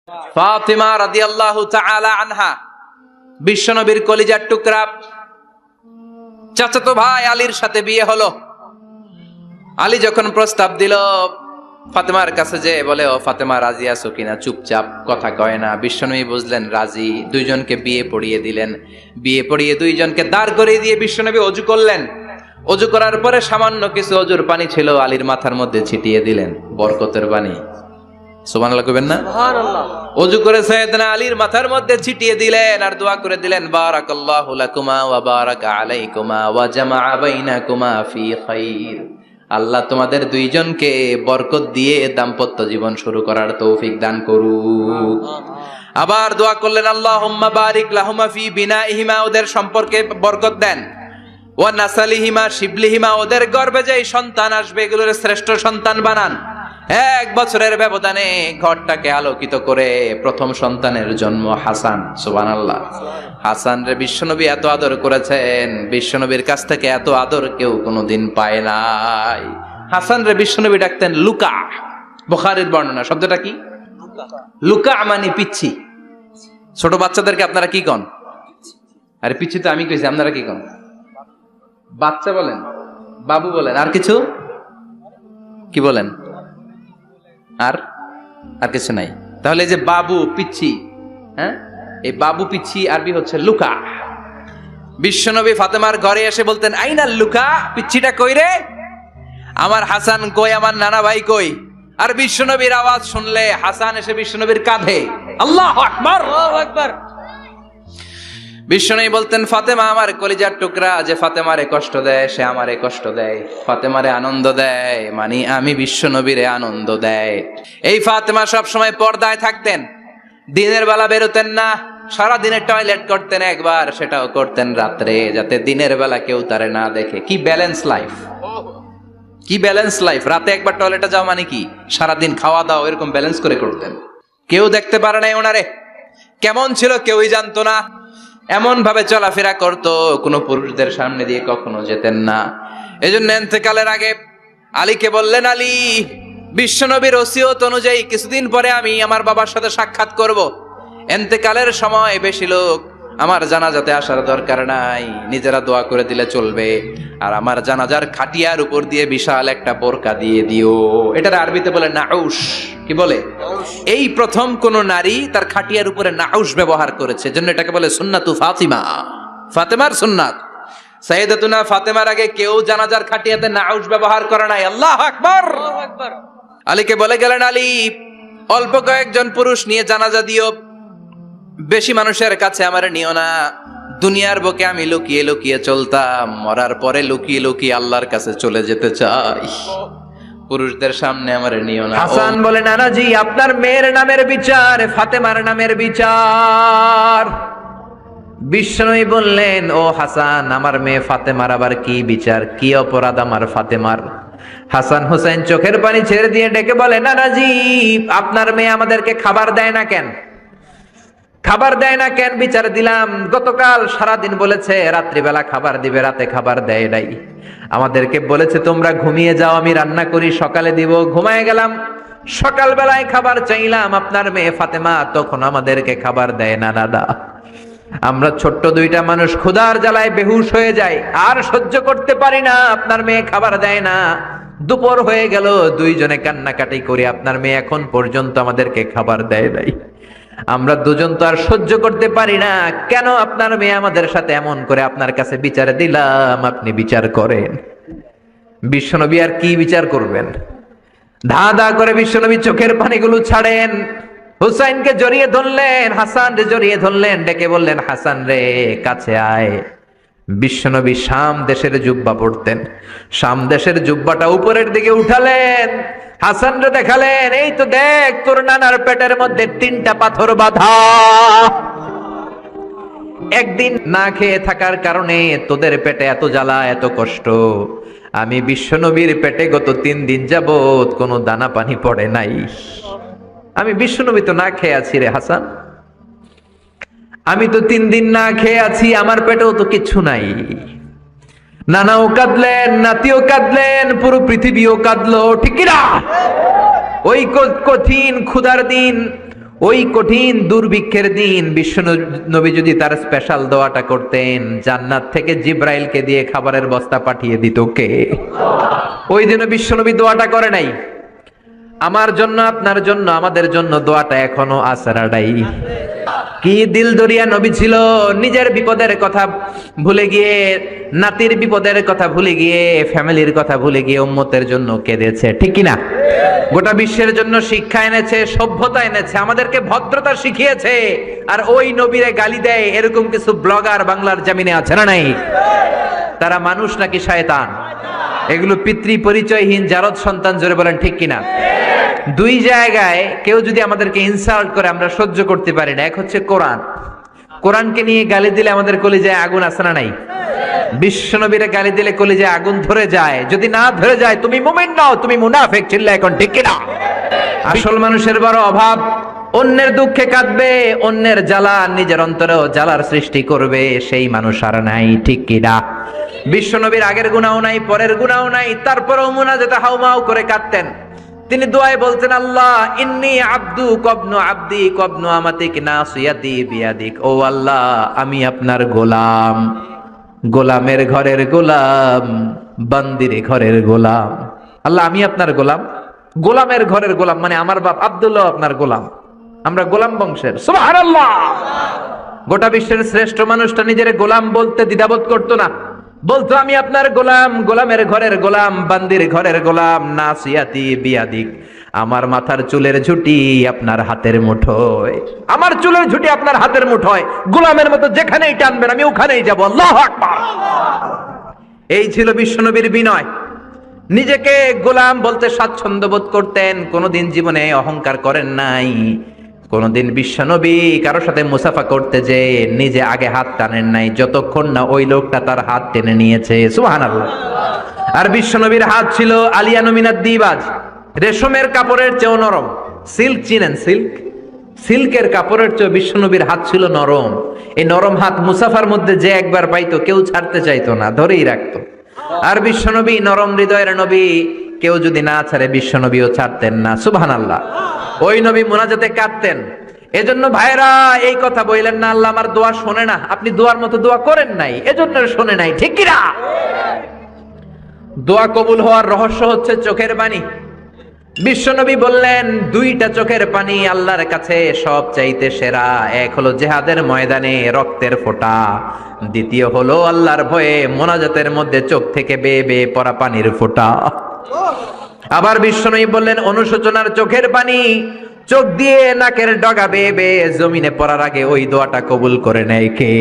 ফাতিমা রাদিয়াল্লাহু তাআলা আনহা বিশ্বনবীর কলিজার টুকরা চাচাতো ভাই আলীর সাথে বিয়ে হলো। আলী যখন প্রস্তাব দিল ফাতেমার কাছে যে বলে, ও ফাতেমা রাজি আছো কিনা? চুপচাপ, কথা কয় না। বিশ্বনবী বুঝলেন রাজি, দুইজনকে বিয়ে পড়িয়ে দিলেন। বিয়ে পড়িয়ে দুইজনকে দাঁড় করিয়ে দিয়ে বিশ্বনবী ওযু করলেন। ওযু করার পরে সামান্য কিছু ওযুর পানি ছিল আলীর মাথার মধ্যে ছিটিয়ে দিলেন, বরকতের পানি। সুবহানাল্লাহ কইবেন না? সুবহানাল্লাহ। ওযু করে সাইয়েদনা আলীর মাথার মধ্যে ছিটিয়ে দিলেন আর দোয়া করে দিলেন, বারাকাল্লাহু লাকুমা ওয়া বারাকা আলাইকুমা ওয়া জামাআ বাইনাকুমা ফি খাইর। আল্লাহ তোমাদের দুইজনকে বরকত দিয়ে দাম্পত্য জীবন শুরু করার তৌফিক দান করুক। আবার দোয়া করলেন, আল্লাহুম্মা বারিক লাহুমা ফি বিনাইহিমা, ওদের সম্পর্কে বরকত দেন। ওয়া নাসালিহিমা শিবলিহিমা, ওদের গর্ভে যে সন্তান আসবে এগুলোর শ্রেষ্ঠ সন্তান বানান। 1 বছরের ব্যবধানে ঘরটাকে আলোকিত করে প্রথম সন্তানের জন্ম হাসান। সুবহানাল্লাহ। হাসান রে বিশ্বনবী এত আদর করেছেন, বিশ্বনবীর কাছ থেকে এত আদর কেউ কোনোদিন পায় নাই। হাসান রে বিশ্বনবী ডাকতেন লুকা। বুখারীর বর্ণনা, শব্দটা কি? লুকা মানে পিচ্ছি। ছোট বাচ্চাদেরকে আপনারা কি কন? আরে পিচ্ছি তো আমি কইছি, আপনারা কি কন? বাচ্চা বলেন, বাবু বলেন, আর কিছু কি বলেন? আর আর কিছু নাই। তাহলে এই যে বাবু পিচ্ছি, হ্যাঁ, এই বাবু পিচ্ছি আরবি হচ্ছে লুকা। বিশ্বনবী ফাতেমার ঘরে এসে বলতেন, আইনা লুকা, পিচ্ছিটা কই রে? আমার হাসান কই, আমার নানা ভাই কই? আর বিশ্বনবীর আওয়াজ শুনলে হাসান এসে বিশ্বনবীর কাঁধে। আল্লাহু আকবার, আল্লাহু আকবার। বিশ্বনবী বলতেন, ফাতেমা আমার কলিজার টুকরা, যে ফাতেমারে কষ্ট দেয় সে আমারে কষ্ট দেয়, ফাতেমারে আনন্দ দেয় মানে আমি বিশ্বনবীরে আনন্দ দেয়। এই ফাতেমা সব সময় পর্দায় থাকতেন, দিনের বেলা বেরোতেন না, সারা দিনে টয়লেট করতেন একবার, সেটাও করতেন রাত্রে, যাতে দিনের বেলা কেউ তারে না দেখে। কি ব্যালেন্স লাইফ, কি ব্যালেন্স লাইফ! রাতে একবার টয়লেটে যাও মানে কি সারাদিন খাওয়া দাওয়া এরকম ব্যালেন্স করে করতেন। কেউ দেখতে পারে নাই ওনারে, কেমন ছিল কেউই জানতো না। এমন ভাবে চলাফেরা করতো, কোনো পুরুষদের সামনে দিয়ে কখনো যেতেন না। এজন্য ইন্তেকালের আগে আলীকে বললেন, আলী, বিশ্বনবীর ওসিয়ত অনুযায়ী কিছুদিন পরে আমি আমার বাবার সাথে সাক্ষাৎ করব। ইন্তেকালের সময় বেশি লোক আমার জানাজাতে আসার দরকার নাই, নিজেরা দোয়া করে দিলে চলবে। আর আমার জানাজার খাটিয়ার উপর দিয়ে বিশাল একটা বোরকা দিয়ে দিও। এটার আরবিতে বলে নাউশ। কি বলে? এই প্রথম কোন নারী তার খাটিয়ার উপরে নাউশ ব্যবহার করেছে, জন্য এটাকে বলে সুন্নাতু ফাতিমা, ফাতেমার সুন্নাত। সাইয়েদাতুনা ফাতেমার আগে কেউ জানাজার খাটিয়াতে নাউশ ব্যবহার করে নাই। আল্লাহু আকবার, আল্লাহু আকবার। আলীকে বলে গেলেন, আলী, অল্প কয়েকজন পুরুষ নিয়ে জানাজা দিও, বেশি মানুষের কাছে আমার নিও না। দুনিয়ার বুকে আমি লুকিয়ে লুকিয়ে চলতাম, মরার পরে লুকিয়ে লুকিয়ে আল্লাহর কাছে চলে যেতে চাই, পুরুষদের সামনে আমার নিও না। হাসান বলে, নানাজি, আপনার মেয়ের নামের বিচার ফাতেমার নামের বিচার। বিশ্বনবী বললেন, ও হাসান, আমার মেয়ে ফাতেমার আবার কি বিচার, কি অপরাধ আমার ফাতেমার? হাসান হুসাইন চোখের পানি ছেড়ে দিয়ে ডেকে বলে, নানাজি, আপনার মেয়ে আমাদেরকে খাবার দেয় না কেন? খাবার দেয় না কেন? বিচার দিলাম, গতকাল সারাদিন বলেছে রাত্রিবেলা খাবার দিবে, রাতে খাবার দেয় নাই। আমাদেরকে বলেছে তোমরা ঘুমিয়ে যাও, আমি রান্না করি, সকালে দিব। ঘুমায় গেলাম, সকালবেলায় খাবার চাইলাম, আপনার মেয়ে ফাতেমা তখন আমাদেরকে খাবার দেয় না। দাদা, আমরা ছোট্ট দুইটা মানুষ ক্ষুধার জ্বালায় বেহুশ হয়ে যাই, আর সহ্য করতে পারি না, আপনার মেয়ে খাবার দেয় না। দুপুর হয়ে গেল, দুইজনে কান্নাকাটি করি, আপনার মেয়ে এখন পর্যন্ত আমাদেরকে খাবার দেয় নাই। আমরা দুজন তো আর সহ্য করতে পারি না, কেন আপনার মেয়ে আমাদের সাথে এমন করে? আপনার কাছে বিচার দিলাম, আপনি বিচার করেন। বিশ্বনবী আর কি বিচার করবেন? ধা ধা করে বিশ্বনবী চোখের পানিগুলো ছাড়েন, হুসাইনকে জড়িয়ে ধরলেন, হাসান রে জড়িয়ে ধরলেন, ডেকে বললেন, হাসান রে কাছে আয়। বিশ্বনবী শাম দেশের জুব্বা পরতেন, শাম দেশের জুব্বাটা উপরের দিকে উঠালেন, হাসান রে দেখালেন, এই তো দেখ, তোর নানার পেটের মধ্যে 3টা পাথর বাঁধা। একদিন না খেয়ে থাকার কারণে তোদের পেটে এত জ্বালা, এত কষ্ট। আমি বিশ্বনবীর পেটে গত 3 দিন যাবত কোনো দানা পানি পড়ে নাই। আমি বিশ্বনবী তো না খেয়ে আছি রে হাসান, আমি তো 3 দিন না খেয়ে আছি, আমার পেটেও তো কিছু নাই। নানাও কাঁদলেন, নাতিও কাঁদলেন, পুরো পৃথিবীও কাঁদলো, ঠিক কি না? ওই কঠিন ক্ষুধার দিন, ওই কঠিন দুর্ভিক্ষের দিন বিশ্ব নবী যদি তার স্পেশাল দোয়াটা করতেন, জান্নাত থেকে জিব্রাইলকে দিয়ে খাবারের বস্তা পাঠিয়ে দিত কে? ওই দিনও বিশ্ব নবী দোয়াটা করে নাই। আমার জন্য, আপনার জন্য, আমাদের জন্য দোয়াটা এখনো আসরাডাই। কি দিল দরিয়া নবী ছিল, নিজের বিপদের কথা ভুলে গিয়ে, নাতির বিপদের কথা ভুলে গিয়ে, ফ্যামিলির কথা ভুলে গিয়ে উম্মতের জন্য কেঁদেছে, ঠিক কিনা? গোটা বিশ্বের জন্য শিক্ষা এনেছে, সভ্যতা এনেছে, আমাদেরকে ভদ্রতা শিখিয়েছে। আর ওই নবীরে গালি দেয় এরকম কিছু ব্লগার বাংলার জমিনে আছে না নাই? তারা মানুষ নাকি শয়তান? এগুলো পিতৃ পরিচয়হীন জারদ সন্তান, জোরে বলেন ঠিক কিনা? দুই জায়গায় কেউ যদি আমাদেরকে ইনসাল্ট করে আমরা সহ্য করতে পারি না। এক হচ্ছে কোরআন, কোরআনকে নিয়ে গালি দিলে আমাদের কলিজায় আগুন আছে না নাই? বিশ্ব নবীরে গালি দিলে কলিজায় আগুন ধরে যায়। যদি না ধরে যায় তুমি মুমিন নও, তুমি মুনাফিক। চিল্লা এখন ঠিক কিনা? আসল মানুষের বড় অভাব, অন্যের দুঃখে কাঁদবে, অন্যের জ্বালা নিজের অন্তরেও জ্বালার সৃষ্টি করবে, সেই মানুষ আর নাই, ঠিক কিনা? বিশ্ব নবীর আগের গুনাহও নাই, পরের গুনাহও নাই, তারপরেও মুনাজাতে হাউমাউ করে কাঁদতেন। তিনি দোয়ায় বলতেন, আল্লাহ ইন্নী আব্দু কবনু আব্দি কবনু আমাতিক নাসিয়াতি বিয়াদিক। ও আল্লাহ, আমি আপনার গোলাম, গোলামের ঘরের গোলাম, বান্দির ঘরের গোলাম। আল্লাহ আমি আপনার গোলাম, গোলামের ঘরের গোলাম, মানে আমার বাপ আব্দুল্লাহ আপনার গোলাম, আমরা গোলাম বংশের। সুবহানাল্লাহ। গোটা বিশ্বের শ্রেষ্ঠ মানুষটা নিজের গোলাম বলতে দ্বিধাবোধ করতো না, বলতো আমি আপনার গোলাম, গোলামের ঘরের গোলাম, বান্দির ঘরের গোলাম, নাসিয়াতি বিয়াদিক। আমার মাথার চুলের ঝুঁটি আপনার হাতের মুঠোয়, আমার চুলের ঝুঁটি আপনার হাতের মুঠোয়, গোলামের মতো যেখানেই টানবেন আমি ওখানেই যাব। আল্লাহু আকবার। এই ছিল বিশ্বনবীর বিনয়। নিজেকে গোলাম বলতে স্বাচ্ছন্দ্য বোধ করতেন, কোনোদিন জীবনে অহংকার করেন নাই। কোনদিন বিশ্বনবী কারো সাথে মুসাফা করতে যে নিজে আগে হাত টানেন নাই, যতক্ষণ না ওই লোকটা তার হাত টেনে নিয়েছে। সুবহানাল্লাহ। আর বিশ্বনবীর হাত ছিল আলিয়ানু মিনাদ দিবাজ, রেশমের কাপড়ের চেয়েও নরম। সিল্ক চিনেন? সিল্ক, সিল্কের কাপড়ের চেয়ে বিশ্বনবীর হাত ছিল নরম। এই নরম হাত মুসাফার মধ্যে যে একবার পাইতো কেউ ছাড়তে চাইতো না, ধরেই রাখতো। আর বিশ্বনবী নরম হৃদয়ের নবী, কেউ যদি না ছাড়ে বিশ্বনবীও ছাড়তেন না। সুবহানাল্লাহ। ওই নবী মুনাজাতে কাঁদতেন। এজন্য ভাইরা এই কথা বললেন না আল্লাহ আমার দোয়া শোনে না, আপনি দোয়ার মতো দোয়া করেন নাই, এজন্য শোনে নাই, ঠিক কি না? দোয়া কবুল হওয়ার রহস্য হচ্ছে চোখের পানি। বিশ্বনবী বললেন, দুইটা চোখের পানি আল্লাহর কাছে সব চাইতে সেরা। এক হলো জিহাদের ময়দানে রক্তের ফোঁটা, দ্বিতীয় হলো আল্লাহর ভয়ে মোনাজাতের মধ্যে চোখ থেকে বেয়ে বেয়ে পড়া পানির ফোঁটা। আবার বিশ্বনবী বললেন, অনুশোচনার চোখের পানি চোখ দিয়ে নাকের ডগা বেয়ে বেয়ে জমিনে পড়ার আগে ওই দোয়াটা কবুল করে নেয় কে?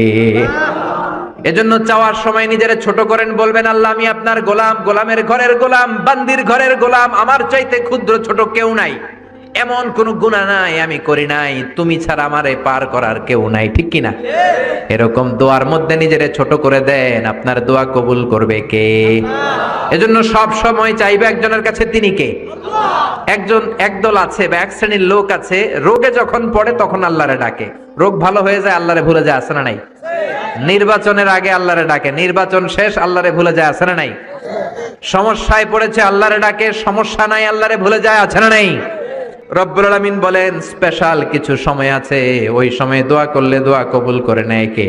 এজন্য চাওয়ার সময় নিজের ছোট করেন, বলবেন আল্লাহ আমি আপনার গোলাম, গোলামের ঘরের গোলাম, বান্দির ঘরের গোলাম, আমার চাইতে ক্ষুদ্র ছোট কেউ নাই, এমন কোন গুনাহ নাই আমি করি নাই, তুমি ছাড়া আমারে পার করার কেউ নাই, ঠিক কিনা? এরকম দোয়ার মধ্যে নিজেরে ছোট করে দেন, আপনার দোয়া কবুল করবে কে? এজন্য সব সময় চাইবে একজনের কাছে, তিনি কে? একদল আছে বা এক শ্রেণীর লোক আছে, রোগে যখন পড়ে তখন আল্লাহরে ডাকে, রোগ ভালো হয়ে যায় আল্লাহরে ভুলে যায়, আছে না নাই? নির্বাচনের আগে আল্লাহরে ডাকে, নির্বাচন শেষ আল্লাহরে ভুলে যায়, আছে না নাই? সমস্যায় পড়েছে আল্লাহরে ডাকে, সমস্যা নাই আল্লাহরে ভুলে যায়, আছে না নাই? রব্বুল আলামিন বলেন স্পেশাল কিছু সময় আছে, ওই সময় দোয়া করলে দোয়া কবুল করে নেয় কে?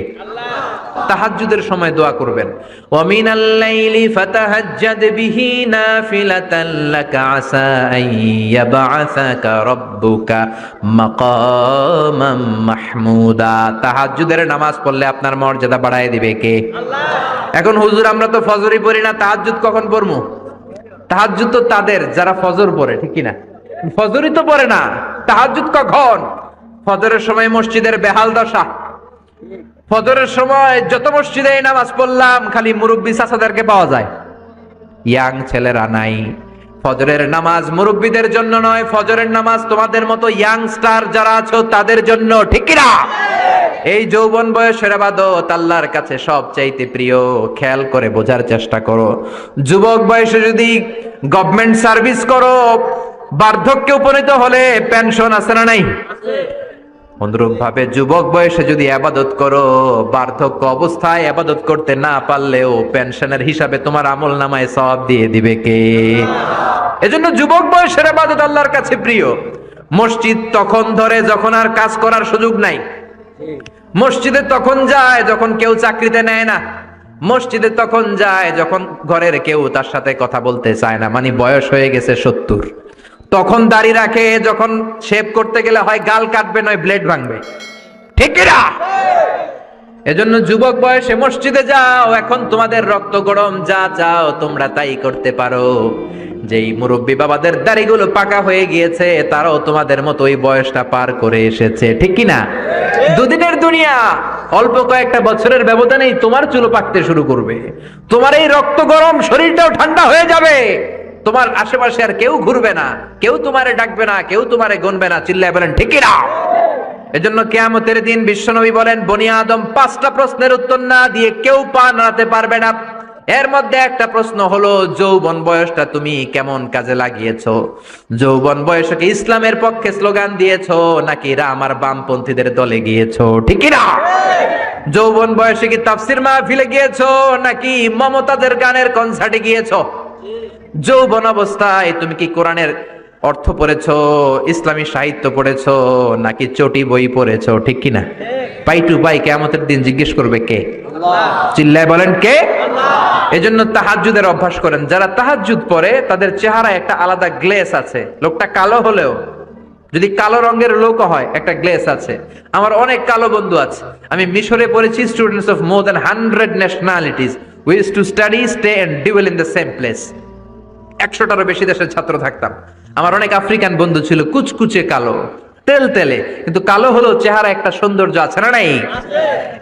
তাহাজ্জুদের সময় দোয়া করবেন। ওয়া মিনাল লাইলি ফাতাহাজ্জাদ বিহি নাফিলাতান লাকা আসা আন ইয়াবআসাকা রাব্বুকা মাকামাম মাহমুদা। তাহাজ্জুদের নামাজ পড়লে আপনার মর্যাদা বাড়ায় দিবে কে? আল্লাহ। এখন হুজুর আমরা তো ফজরই পড়ি না, তাহাজ্জুদ কখন পড়মু? তাহাজ্জুদ তো তাদের যারা ফজর পড়ে, ঠিক কি না? ফজরই তো পড়ে না, তাহাজ্জুদ কখন? ফজরের সময় মসজিদের বেহাল দশা। ফজরের সময় যত মসজিদে নামাজ পড়লাম খালি মুরব্বী চাচাদেরকে পাওয়া যায়, ইয়াং ছেলেরা নাই। ফজরের নামাজ মুরব্বীদের জন্য নয়, ফজরের নামাজ তোমাদের মতো ইয়াংস্টার যারা আছো তাদের জন্য, ঠিক কি না? এই যৌবন বয়সের ইবাদত আল্লাহর কাছে সবচাইতে প্রিয়। খেয়াল করে বোঝার চেষ্টা করো, যুবক বয়সে যদি গভর্নমেন্ট সার্ভিস করো, বার্ধক্যে উপনীত হলে পেনশন আছে না নাই? অনুরূপ ভাবে যুবক বয়সে যদি ইবাদত করো, বার্ধক্য অবস্থায় ইবাদত করতে না পারলেও পেনশনের হিসাবে তোমার আমলনামায় সওয়াব দিয়ে দিবে কে? এজন্য যুবক বয়সের ইবাদত আল্লাহর কাছে প্রিয়। মসজিদ তখন ধরে যখন আর কাজ করার সুযোগ নাই। মসজিদে তখন যায় যখন কেউ চাকরিতে নেয় না। মসজিদে তখন যায় যখন ঘরের কেউ তার সাথে কথা বলতে চায় না, মানে বয়স হয়ে গেছে 70। তখন দাড়ি রাখে যখন শেভ করতে গেলে হয় গাল কাটবে নয় ব্লেড ভাঙবে, ঠিক না? এজন্য যুবক বয়সে মসজিদে যাও, এখন তোমাদের রক্ত গরম, যা চাও তোমরা তাই করতে পারো। যেই মুরব্বী বাবাদের দাড়িগুলো পাকা হয়ে গিয়েছে তারাও তোমাদের মতো ওই বয়সটা পার করে এসেছে, ঠিক কি না? দুদিনের দুনিয়া, অল্প কয়েকটা বছরের ব্যবধানেই তোমার চুল পাকতে শুরু করবে, তোমার এই রক্ত গরম শরীরটাও ঠান্ডা হয়ে যাবে, তোমার আশেপাশে আর কেউ ঘুরবে না, কেউ তোমারে ডাকবে না, কেউ তোমারে গুনবে না। চিল্লায় বলেন ঠিক কি না? এজন্য কিয়ামতের দিন বিশ্বনবী বলেন, বনি আদম 5টা প্রশ্নের উত্তর না দিয়ে কেউ পা নাড়াতে পারবে না। এর মধ্যে একটা প্রশ্ন হলো, যৌবন বয়সটা তুমি কেমন কাজে লাগিয়েছো? যৌবন বয়সে কি ইসলামের পক্ষে স্লোগান দিয়েছো নাকি রাম আর বামপন্থীদের দলে গিয়েছো, ঠিক কি না? যৌবন বয়সে কি তাফসির মাহফিলে গিয়েছো নাকি মমতাজের গানের কনসার্টে গিয়েছো? যৌবন অবস্থায় তুমি কি কোরআনের অর্থ পড়েছো, ইসলামী সাহিত্য পড়েছো নাকি চটি বই পড়েছো, ঠিক কিনা? পাই টু পাই কিয়ামতের দিন জিজ্ঞেস করবে কে? আল্লাহ। চিল্লায় বলেন কে? আল্লাহ। এজন্য তাহাজ্জুদের অভ্যাস করেন। যারা তাহাজ্জুদ পড়ে তাদের চেহারায় একটা আলাদা গ্লেস আছে। লোকটা কালো হলেও, যদি কালো রঙের লোক হয়, একটা গ্লেস আছে। আমার অনেক কালো বন্ধু আছে। আমি মিশরে পড়েছি, students of more than 100 nationalities, we used to study, stay and dwell in the same place. 100টারও বেশি দেশের ছাত্র থাকতাম। আমার অনেক আফ্রিকান বন্ধু ছিল, কুচকুচে কালো, তেল তেলে, কিন্তু কালো হলেও চেহারা একটা সৌন্দর্য আছে না নাই?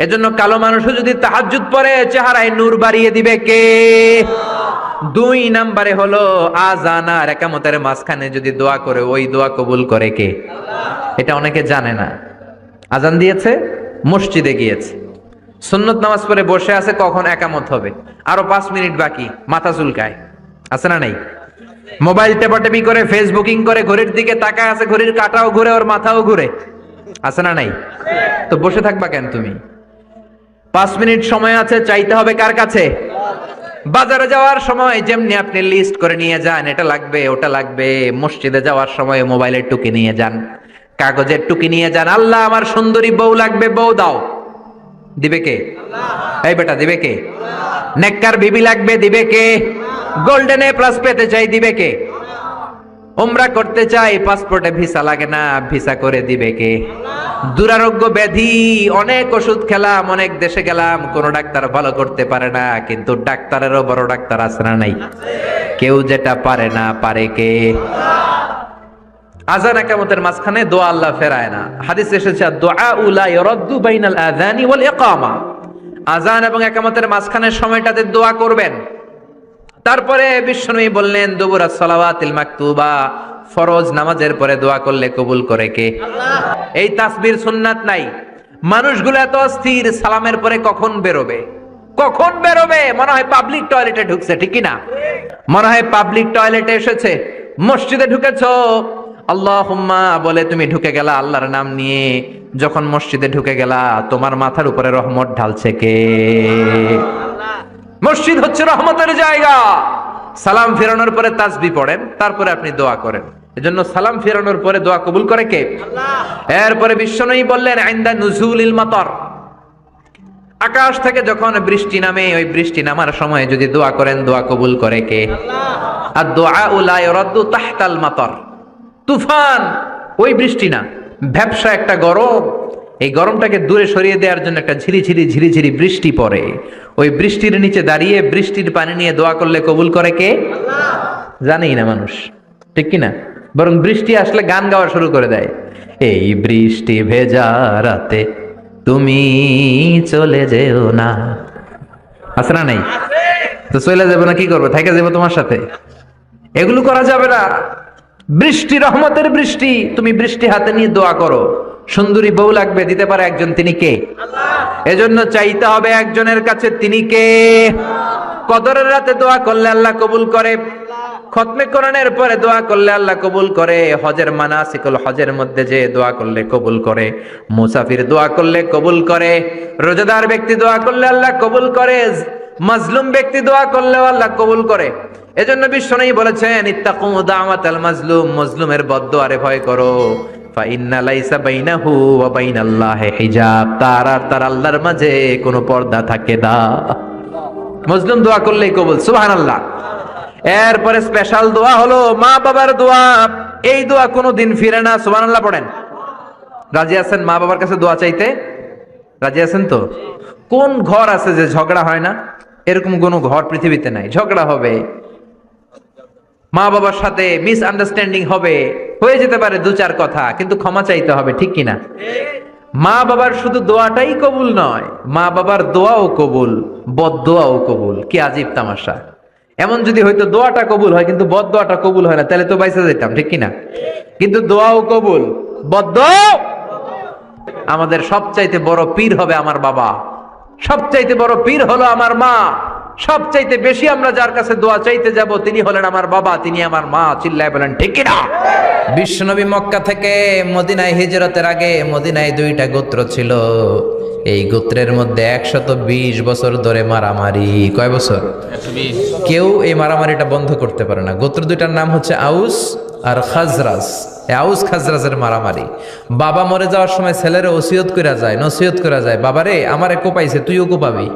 এজন্য কালো মানুষও যদি তাহাজ্জুদ পড়ে চেহারায় নূর বাড়িয়ে দিবে কে? 2 নম্বরে হলো আযান আর ইকামতের মাঝখানে যদি দোয়া করে, ওই দোয়া কবুল করে কে? এটা অনেকে জানে না। আযান দিয়েছে, মসজিদে গিয়েছে, সুন্নত নামাজ পড়ে বসে আছে, কখন ইকামত হবে, আরো 5 মিনিট বাকি, মাথা চুলকায়, আছে না নাই? মোবাইল টেপাটেপি করে, ফেসবুকিং করে, ঘড়ির দিকে তাকায় আছে, ঘড়ির কাঁটাও ঘুরে, ওর মাথাও ঘুরে, আছে না নাই? তো বসে থাকবা কেন তুমি? 5 মিনিট সময় আছে, চাইতে হবে কার কাছে? বাজারে যাওয়ার সময় যেমনি আপনি লিস্ট করে নিয়ে যান, এটা লাগবে ওটা লাগবে, মসজিদে যাওয়ার সময় মোবাইলের টুকি নিয়ে যান, কাগজের টুকি নিয়ে যান। আল্লাহ আমার সুন্দরী বউ লাগবে, বউ দাও, দিবে কে? এই বেটা, দিবে কে? নেককার বিবি লাগবে, দিবে কে? গোল্ডেন এ প্লাস পেতে চাই, দিবে কে? উমরা করতে চাই, পাসপোর্টে ভিসা লাগে না, ভিসা করে দিবে কে? দুরারোগ্য ব্যাধি, অনেক ওষুধ খেলাম, অনেক দেশে গেলাম, কোন ডাক্তার ভালো করতে পারে না, কিন্তু ডাক্তারেরও বড় ডাক্তার আছে না নাই? কেউ যেটা পারে না, পারে কে? আযান ইকামতের মাঝখানে দোয়া আল্লাহ ফেরায় না। হাদিসে এসেছে, দুআ লা ইরাদ্দু বাইনাল আযানি ওয়াল ইকামা। আযান এবং ইকামতের মাঝখানের সময়টাতে দোয়া করবেন। তারপরে বিশ্বনবী বললেন, দুবুরাস সালাওয়াতিল মাকতুবা, ফরজ নামাজের পরে দোয়া করলে কবুল করে কে? আল্লাহ। এই তাসবির সুন্নাত নাই। মানুষগুলো এত অস্থির, সালামের পরে কখন বেরোবে, কখন বেরোবে, মনে হয় পাবলিক টয়লেটে ঢুকছে, ঠিক কি না? মনে হয় পাবলিক টয়লেটে এসেছে। মসজিদে ঢুকেছো, আল্লাহুম্মা বলে তুমি ঢুকে গেলা আল্লাহর নাম নিয়ে। যখন মসজিদে ঢুকে গেলা, তোমার মাথার উপরে রহমত ঢালছে কে? মসজিদ হচ্ছে রহমতের জায়গা। সালাম ফেরানোর পরে তাসবিহ পড়েন, তারপরে আপনি দোয়া করেন। এজন্য সালাম ফেরানোর পরে দোয়া কবুল করে কে? আল্লাহ। এরপরে বিশ্বনবী বললেন, ইনদা নুজুলিল মাতার, আকাশ থেকে যখন বৃষ্টি নামে, ওই বৃষ্টি নামার সময় যদি দোয়া করেন, দোয়া কবুল করে কে? আল্লাহ। আর দোয়া লা ইরাদ্দু তাহতাল মাতার, তুফান, ওই বৃষ্টি না, ভ্যাপসা একটা গরম, এই গরমটাকে দূরে সরিয়ে দেওয়ার জন্য একটা ঝিরিঝিরি ঝিরিঝিরি বৃষ্টি পড়ে। ওই বৃষ্টির নিচে দাঁড়িয়ে বৃষ্টির পানি নিয়ে দোয়া করলে কবুল করে কে? আল্লাহ। জানেই না মানুষ, ঠিক কি না? বরং বৃষ্টি আসলে গান গাওয়া শুরু করে দেয়। এই বৃষ্টি ভেজা রাতে তুমি চলে যেও না, আছে না নাই? তো চলে যাবো না, কি করবো, থেকে যাবো তোমার সাথে? এগুলো করা যাবে না। বৃষ্টি রহমতের বৃষ্টি, তুমি বৃষ্টি হাতে নিয়ে দোয়া করো। সুন্দরী বউ লাগবে, দিতে পারে একজন, তিনি কে? আল্লাহ। এজন্য চাইতে হবে একজনের কাছে, তিনি কে? কদরের রাতে দোয়া করলে আল্লাহ কবুল করে, খতমে কোরআনের পরে দোয়া করলে আল্লাহ কবুল করে, হজের মানাসিকুল হজের মধ্যে যে দোয়া করলে কবুল করে, মুসাফির দোয়া করলে কবুল করে, রোজাদার ব্যক্তি দোয়া করলে আল্লাহ কবুল করে, মাজলুম ব্যক্তি দোয়া করলেও আল্লাহ কবুল করে। এজন্য বিশ্বনবী বলেছেন ইত্তাকু দাওয়াতাল মাজলুম, মজলুমের বদদুয়ারে ভয় করো। ফা ইন্না লাইসা বাইনাহু ওয়া বাইনাল্লাহি হিজাব, তার আর তার আল্লাহর মাঝে কোনো পর্দা থাকে না। মজলুম দোয়া করলেই কবুল, সুবহানাল্লাহ। এরপরে স্পেশাল দোয়া হলো মা বাবার দোয়া। এই দোয়া কোনোদিন ফিরে না, সুবহানাল্লাহ পড়েন। রাজি আছেন মা বাবার কাছে দোয়া চাইতে? রাজি আছেন তো? কোন ঘর আছে যে ঝগড়া হয় না? এরকম কোন ঘর পৃথিবীতে নাই। ঝগড়া হবে, মা বাবার সাথে মিস আন্ডারস্ট্যান্ডিং হবে, হয়ে যেতে পারে দু চার কথা, কিন্তু ক্ষমা চাইতে হবে, ঠিক কিনা? মা বাবার শুধু দোয়াটাই কবুল নয়, মা বাবার দোয়াও কবুল, বদদোয়াও কবুল। কি আজীব তামাশা! এমন যদি হয়তো দোয়াটা কবুল হয় কিন্তু বদদোয়াটা কবুল হয় না, তাহলে তো বাইসা যেতাম, ঠিক কিনা? কিন্তু দোয়াও কবুল, বদদোয়া। আমাদের সবচাইতে বড় পীর হবে আমার বাবা, সবচাইতে বড় পীর হলো আমার মা। সবচাইতে বেশি আমরা যার কাছে দোয়া চাইতে যাব তিনি হলেন আমার বাবা, তিনি আমার মা। চিল্লায় বলেন ঠিক কিনা? বিশ্বনবী মক্কা থেকে মদিনায় হিজরতের আগে মদিনায় দুইটা গোত্র ছিল। এই গোত্রের মধ্যে 120 বছর ধরে মারামারি। কয় বছর? 120। কেউ এই মারামারিটা বন্ধ করতে পারে না। গোত্র দুইটার নাম হচ্ছে আউস আর খাজরাজ। আউস খাজরাজের মারামারি। বাবা মরে যাওয়ার সময় ছেলেরা ওসিয়ত করা যায়, নসিহত করা যায়, বাবারে আমারে কোপাইছে তুইও কোপাবি।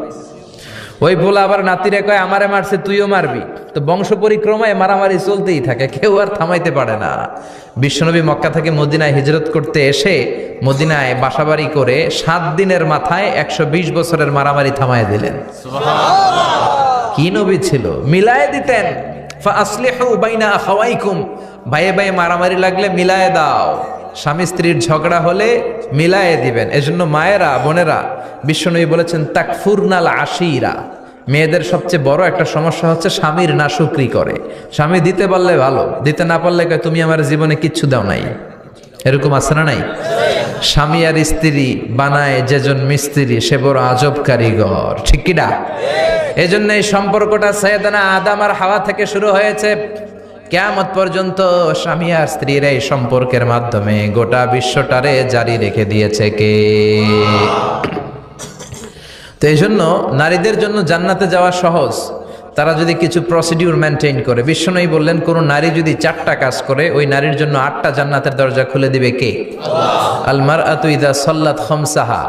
ওই বলে আবার নাতিরে কয় আমারে মারছে তুইও মারবি। তো বংশ পরিক্রমায় মারামারি চলতেই থাকে, কেউ আর থামাইতে পারে না। বিশ্বনবী মক্কা থেকে মদিনায় হিজরত করতে এসে মদিনায় বাসাবাড়ি করে 7 দিনের মাথায় 120 বছরের মারামারি থামায় দিলেন। কি নবী ছিল! মিলায় দিতেন। ফাসলিহু বাইনা আখাওয়াইকুম, ভাইয়ে ভাইয়ে মারামারি লাগলে মিলায়ে দাও। স্বামী স্ত্রীর ঝগড়া হলে মিলায়ে দিবেন। এজন্য মায়েরা, বোনেরা, বিশ্বনবী বলেছেন তাকফুরনাল আশিরা, মেয়েদের সবচেয়ে বড় একটা সমস্যা হচ্ছে স্বামীর নাশুকরি করে। স্বামী দিতে পারলে ভালো, দিতে না পারলে কয় তুমি আমার জীবনে কিচ্ছু দাও নাই। এরকম আছে না নাই? স্বামী আর স্ত্রী বানায় যেজন মিস্ত্রি সে বড় আজব কারিগর, ঠিক কিনা? এজন্য এই সম্পর্কটা সাইয়েদানা আদম আর হাওয়া থেকে শুরু হয়েছে। কিয়ামত পর্যন্ত স্বামী আর স্ত্রীর এই সম্পর্কের মাধ্যমে গোটা বিশ্বটারে জারি রেখে দিয়েছে কে? তো এই জন্য নারীদের জন্য জান্নাতে যাওয়া সহজ, তারা যদি কিছু প্রসিডিউর মেনটেন করে। বিশ্বনবী বললেন কোন নারী যদি 4টা কাজ করে ওই নারীর জন্য 8টা জান্নাতের দরজা খুলে দিবে কে? আল মারআতু ইযা সাল্লাত খামসাহা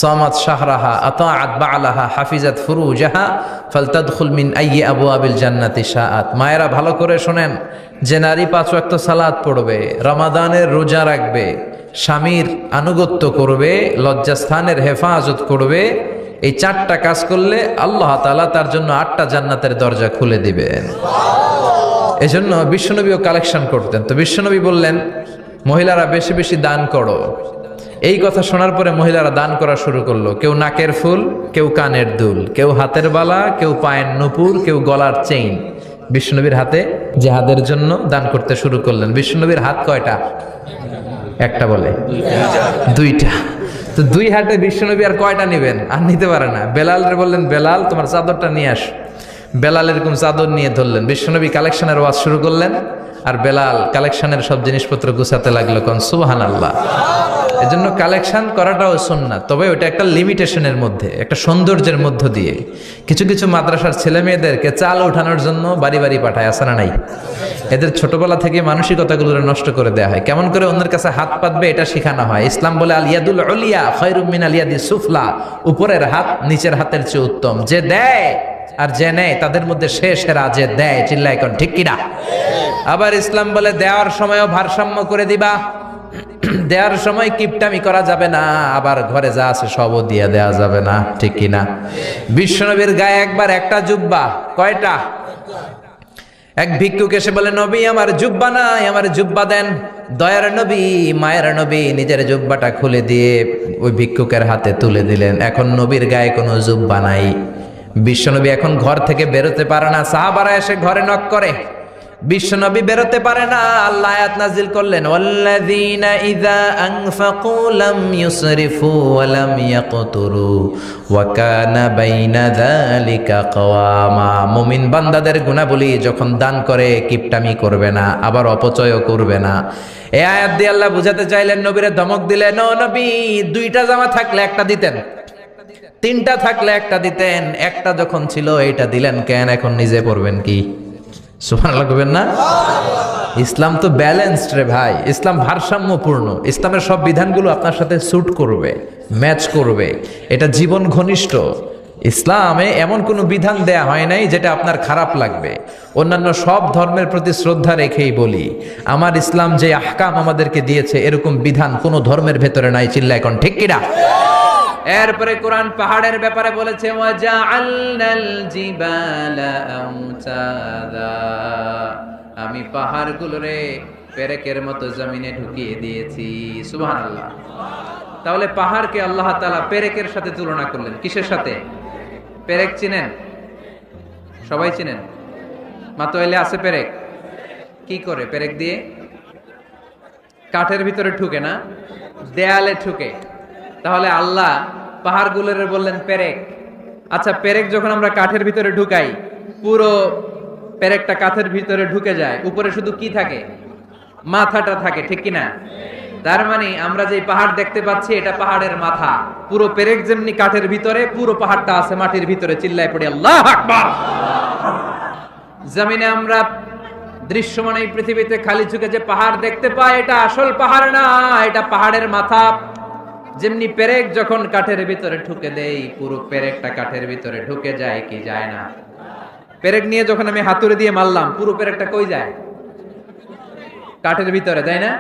সামাত শাহরাহা আতাআত বা'লাহা হাফিজাত ফুরুজাহা ফালতাদখুল মিন আইয়ি আবওয়াবিল জান্নাতি শাআত। মায়েরা ভালো করে শুনেন, যে নারী 5 ওয়াক্ত সালাত পড়বে, রমাদানের রোজা রাখবে, স্বামীর আনুগত্য করবে, লজ্জাস্থানের হেফাজত করবে, এই 4টা কাজ করলে আল্লাহ তাআলা তার জন্য 8টা জান্নাতের দরজা খুলে দিবেন। এজন্য বিশ্বনবীও কালেকশন করতেন। তো বিশ্বনবী বললেন মহিলারা বেশি বেশি দান করো। এই কথা শোনার পরে মহিলারা দান করা শুরু করলো। কেউ নাকের ফুল, কেউ কানের দুল, কেউ হাতের বালা, কেউ পায়ের নুপুর, কেউ গলার চেইন বিশ্বনবীর হাতে জিহাদের জন্য দান করতে শুরু করলেন। বিশ্বনবীর হাত কয়টা? একটা বলে দুইটা। তো 2 হাতে বিশ্বনবী আর কয়টা নেবেন? আর নিতে পারে না। বেলালরে বললেন বেলাল তোমার চাদরটা নিয়ে আস। বেলাল এরকম চাদর নিয়ে ধরলেন। বিশ্বনবী কালেকশনের ওয়াজ শুরু করলেন আর বেলাল কালেকশনের সব জিনিসপত্র গুছাতে লাগলো। কোন সুবহানাল্লাহ। এজন্য কালেকশন করাটাও সুন্নাত, তবে ওটা একটা লিমিটেশনের মধ্যে, একটা সৌন্দর্যের মধ্য দিয়ে। কিছু কিছু মাদ্রাসার ছেলে মেয়েদেরকে চাল ওঠানোর জন্য বাড়ি বাড়ি পাঠায়, আসে না নাই? এদের ছোটবেলা থেকে মানসিকতাগুলো নষ্ট করে দেওয়া হয়। কেমন করে অন্যের কাছে হাত পাতবে এটা শেখানো হয়। ইসলাম বলে আল ইয়াদুল উলিয়া খায়রুম মিনাল ইয়াদিস সুফলা, উপরের হাত নিচের হাতের চেয়ে উত্তম। যে দেয় আর যে নেয় তাদের মধ্যে সেরা যে দেয়। চিল্লায় কোন ঠিক কিনা? আবার ইসলাম বলে দেওয়ার সময়ও ভারসাম্য করে দিবা। দেওয়ার সময় কিপটামি করা যাবে না, আবার ঘরে যা আছে সবও দিয়ে দেওয়া যাবে না, ঠিক কিনা? বিশ্বনবীর গায়ে একবার একটা জুব্বা, কয়টা? এক ভিক্ষুক এসে বলে নবী আমার জুব্বা নাই, আমার জুব্বা দেন। দয়ার নবী, মায়ের নবী নিজের জুব্বাটা খুলে দিয়ে ওই ভিক্ষুকের হাতে তুলে দিলেন। এখন নবীর গায়ে কোনো জুব্বা নাই। বিশ্বনবী এখন ঘর থেকে বেরোতে পারে না। সাহাবারা এসে ঘরে নক করে, বিশ্বনবী বেরোতে পারে না। আল্লাহ আয়াত নাজিল করলেন ওয়াল্লাযীনা ইযা আনফাকু লাম ইউসরিফু ওয়া লাম ইয়াকতুরু ওয়া কানা বাইনা যালিকা কওয়ামা। মুমিন বান্দাদের গুণাবলী যখন দান করে কিপটামি করবে না, আবার অপচয়ও করবে না। এই আয়াত দিয়ে আল্লাহ বুঝাতে চাইলেন, নবীরে ধমক দিলেন, ও নবী 2টা জামা থাকলে একটা দিতেন, 3টা থাকলে একটা দিতেন, একটা যখন ছিল এইটা দিলেন কেন? এখন নিজে পড়বেন কি? সুবহানাল্লাহ কইবেন না? ইসলাম তো ব্যালেন্সড রে ভাই, ইসলাম ভারসাম্যপূর্ণ। ইসলামের সব বিধানগুলো আপনার সাথে স্যুট করবে, ম্যাচ করবে, এটা জীবন ঘনিষ্ঠ। ইসলামে এমন কোনো বিধান দেয়া হয় নাই যেটা আপনার খারাপ লাগবে। অন্যান্য সব ধর্মের প্রতি শ্রদ্ধা রেখেই বলি, আমার ইসলাম যে আহকাম আমাদেরকে দিয়েছে এরকম বিধান কোনো ধর্মের ভেতরে নাই। চিল্লা এখন ঠিক কিনা? এরপরে কোরআন পাহাড়ের ব্যাপারে বলেছে ওয়াজআলনাল জিবালা আওতাদা, আমি পাহাড়গুলোরে পেরেকের মতো জমিনে ঢুকিয়ে দিয়েছি। সুবহানাল্লাহ। তাহলে পাহাড়কে আল্লাহ তাআলা পেরেকের সাথে তুলনা করলেন। কিসের সাথে? পেরেক চিনেন? সবাই চিনেন? মাতোয়াইলে আছে পেরেক? কি করে পেরেক দিয়ে? কাঠের ভিতরে ঠুকে না, দেয়ালে ঠুকে। তাহলে আল্লাহ পাহাড়গুলোরে বললেন পেরেক। আচ্ছা, পেরেক যখন আমরা কাঠের ভিতরে ঢুকাই, পুরো পেরেকটা কাঠের ভিতরে ঢুকে যায়, উপরে শুধু কি থাকে? মাথাটা থাকে, ঠিক কিনা? তার মানে আমরা যে পাহাড় দেখতে পাচ্ছি এটা পাহাড়ের মাথা। পুরো পেরেক যেমনি কাঠের ভিতরে, পুরো পাহাড়টা আছে মাটির ভিতরে। চিল্লায় পড়ি আল্লাহু আকবার। জমিনে আমরা দৃশ্যমান এই পৃথিবীতে খালি চোখে যে পাহাড় দেখতে পাই, এটা আসল পাহাড় না, এটা পাহাড়ের মাথা। যেমনি পেরেক যখন কাঠের ভিতরে ঢুকে দেই, পুরো পেরেকটা কাঠের ভিতরে ঢুকে যায় কি যায় না? পেরেক নিয়ে যখন আমি হাতুড়ি দিয়ে মারলাম, পুরো পেরেকটা কই যায়? কাঠের ভিতরে, তাই না?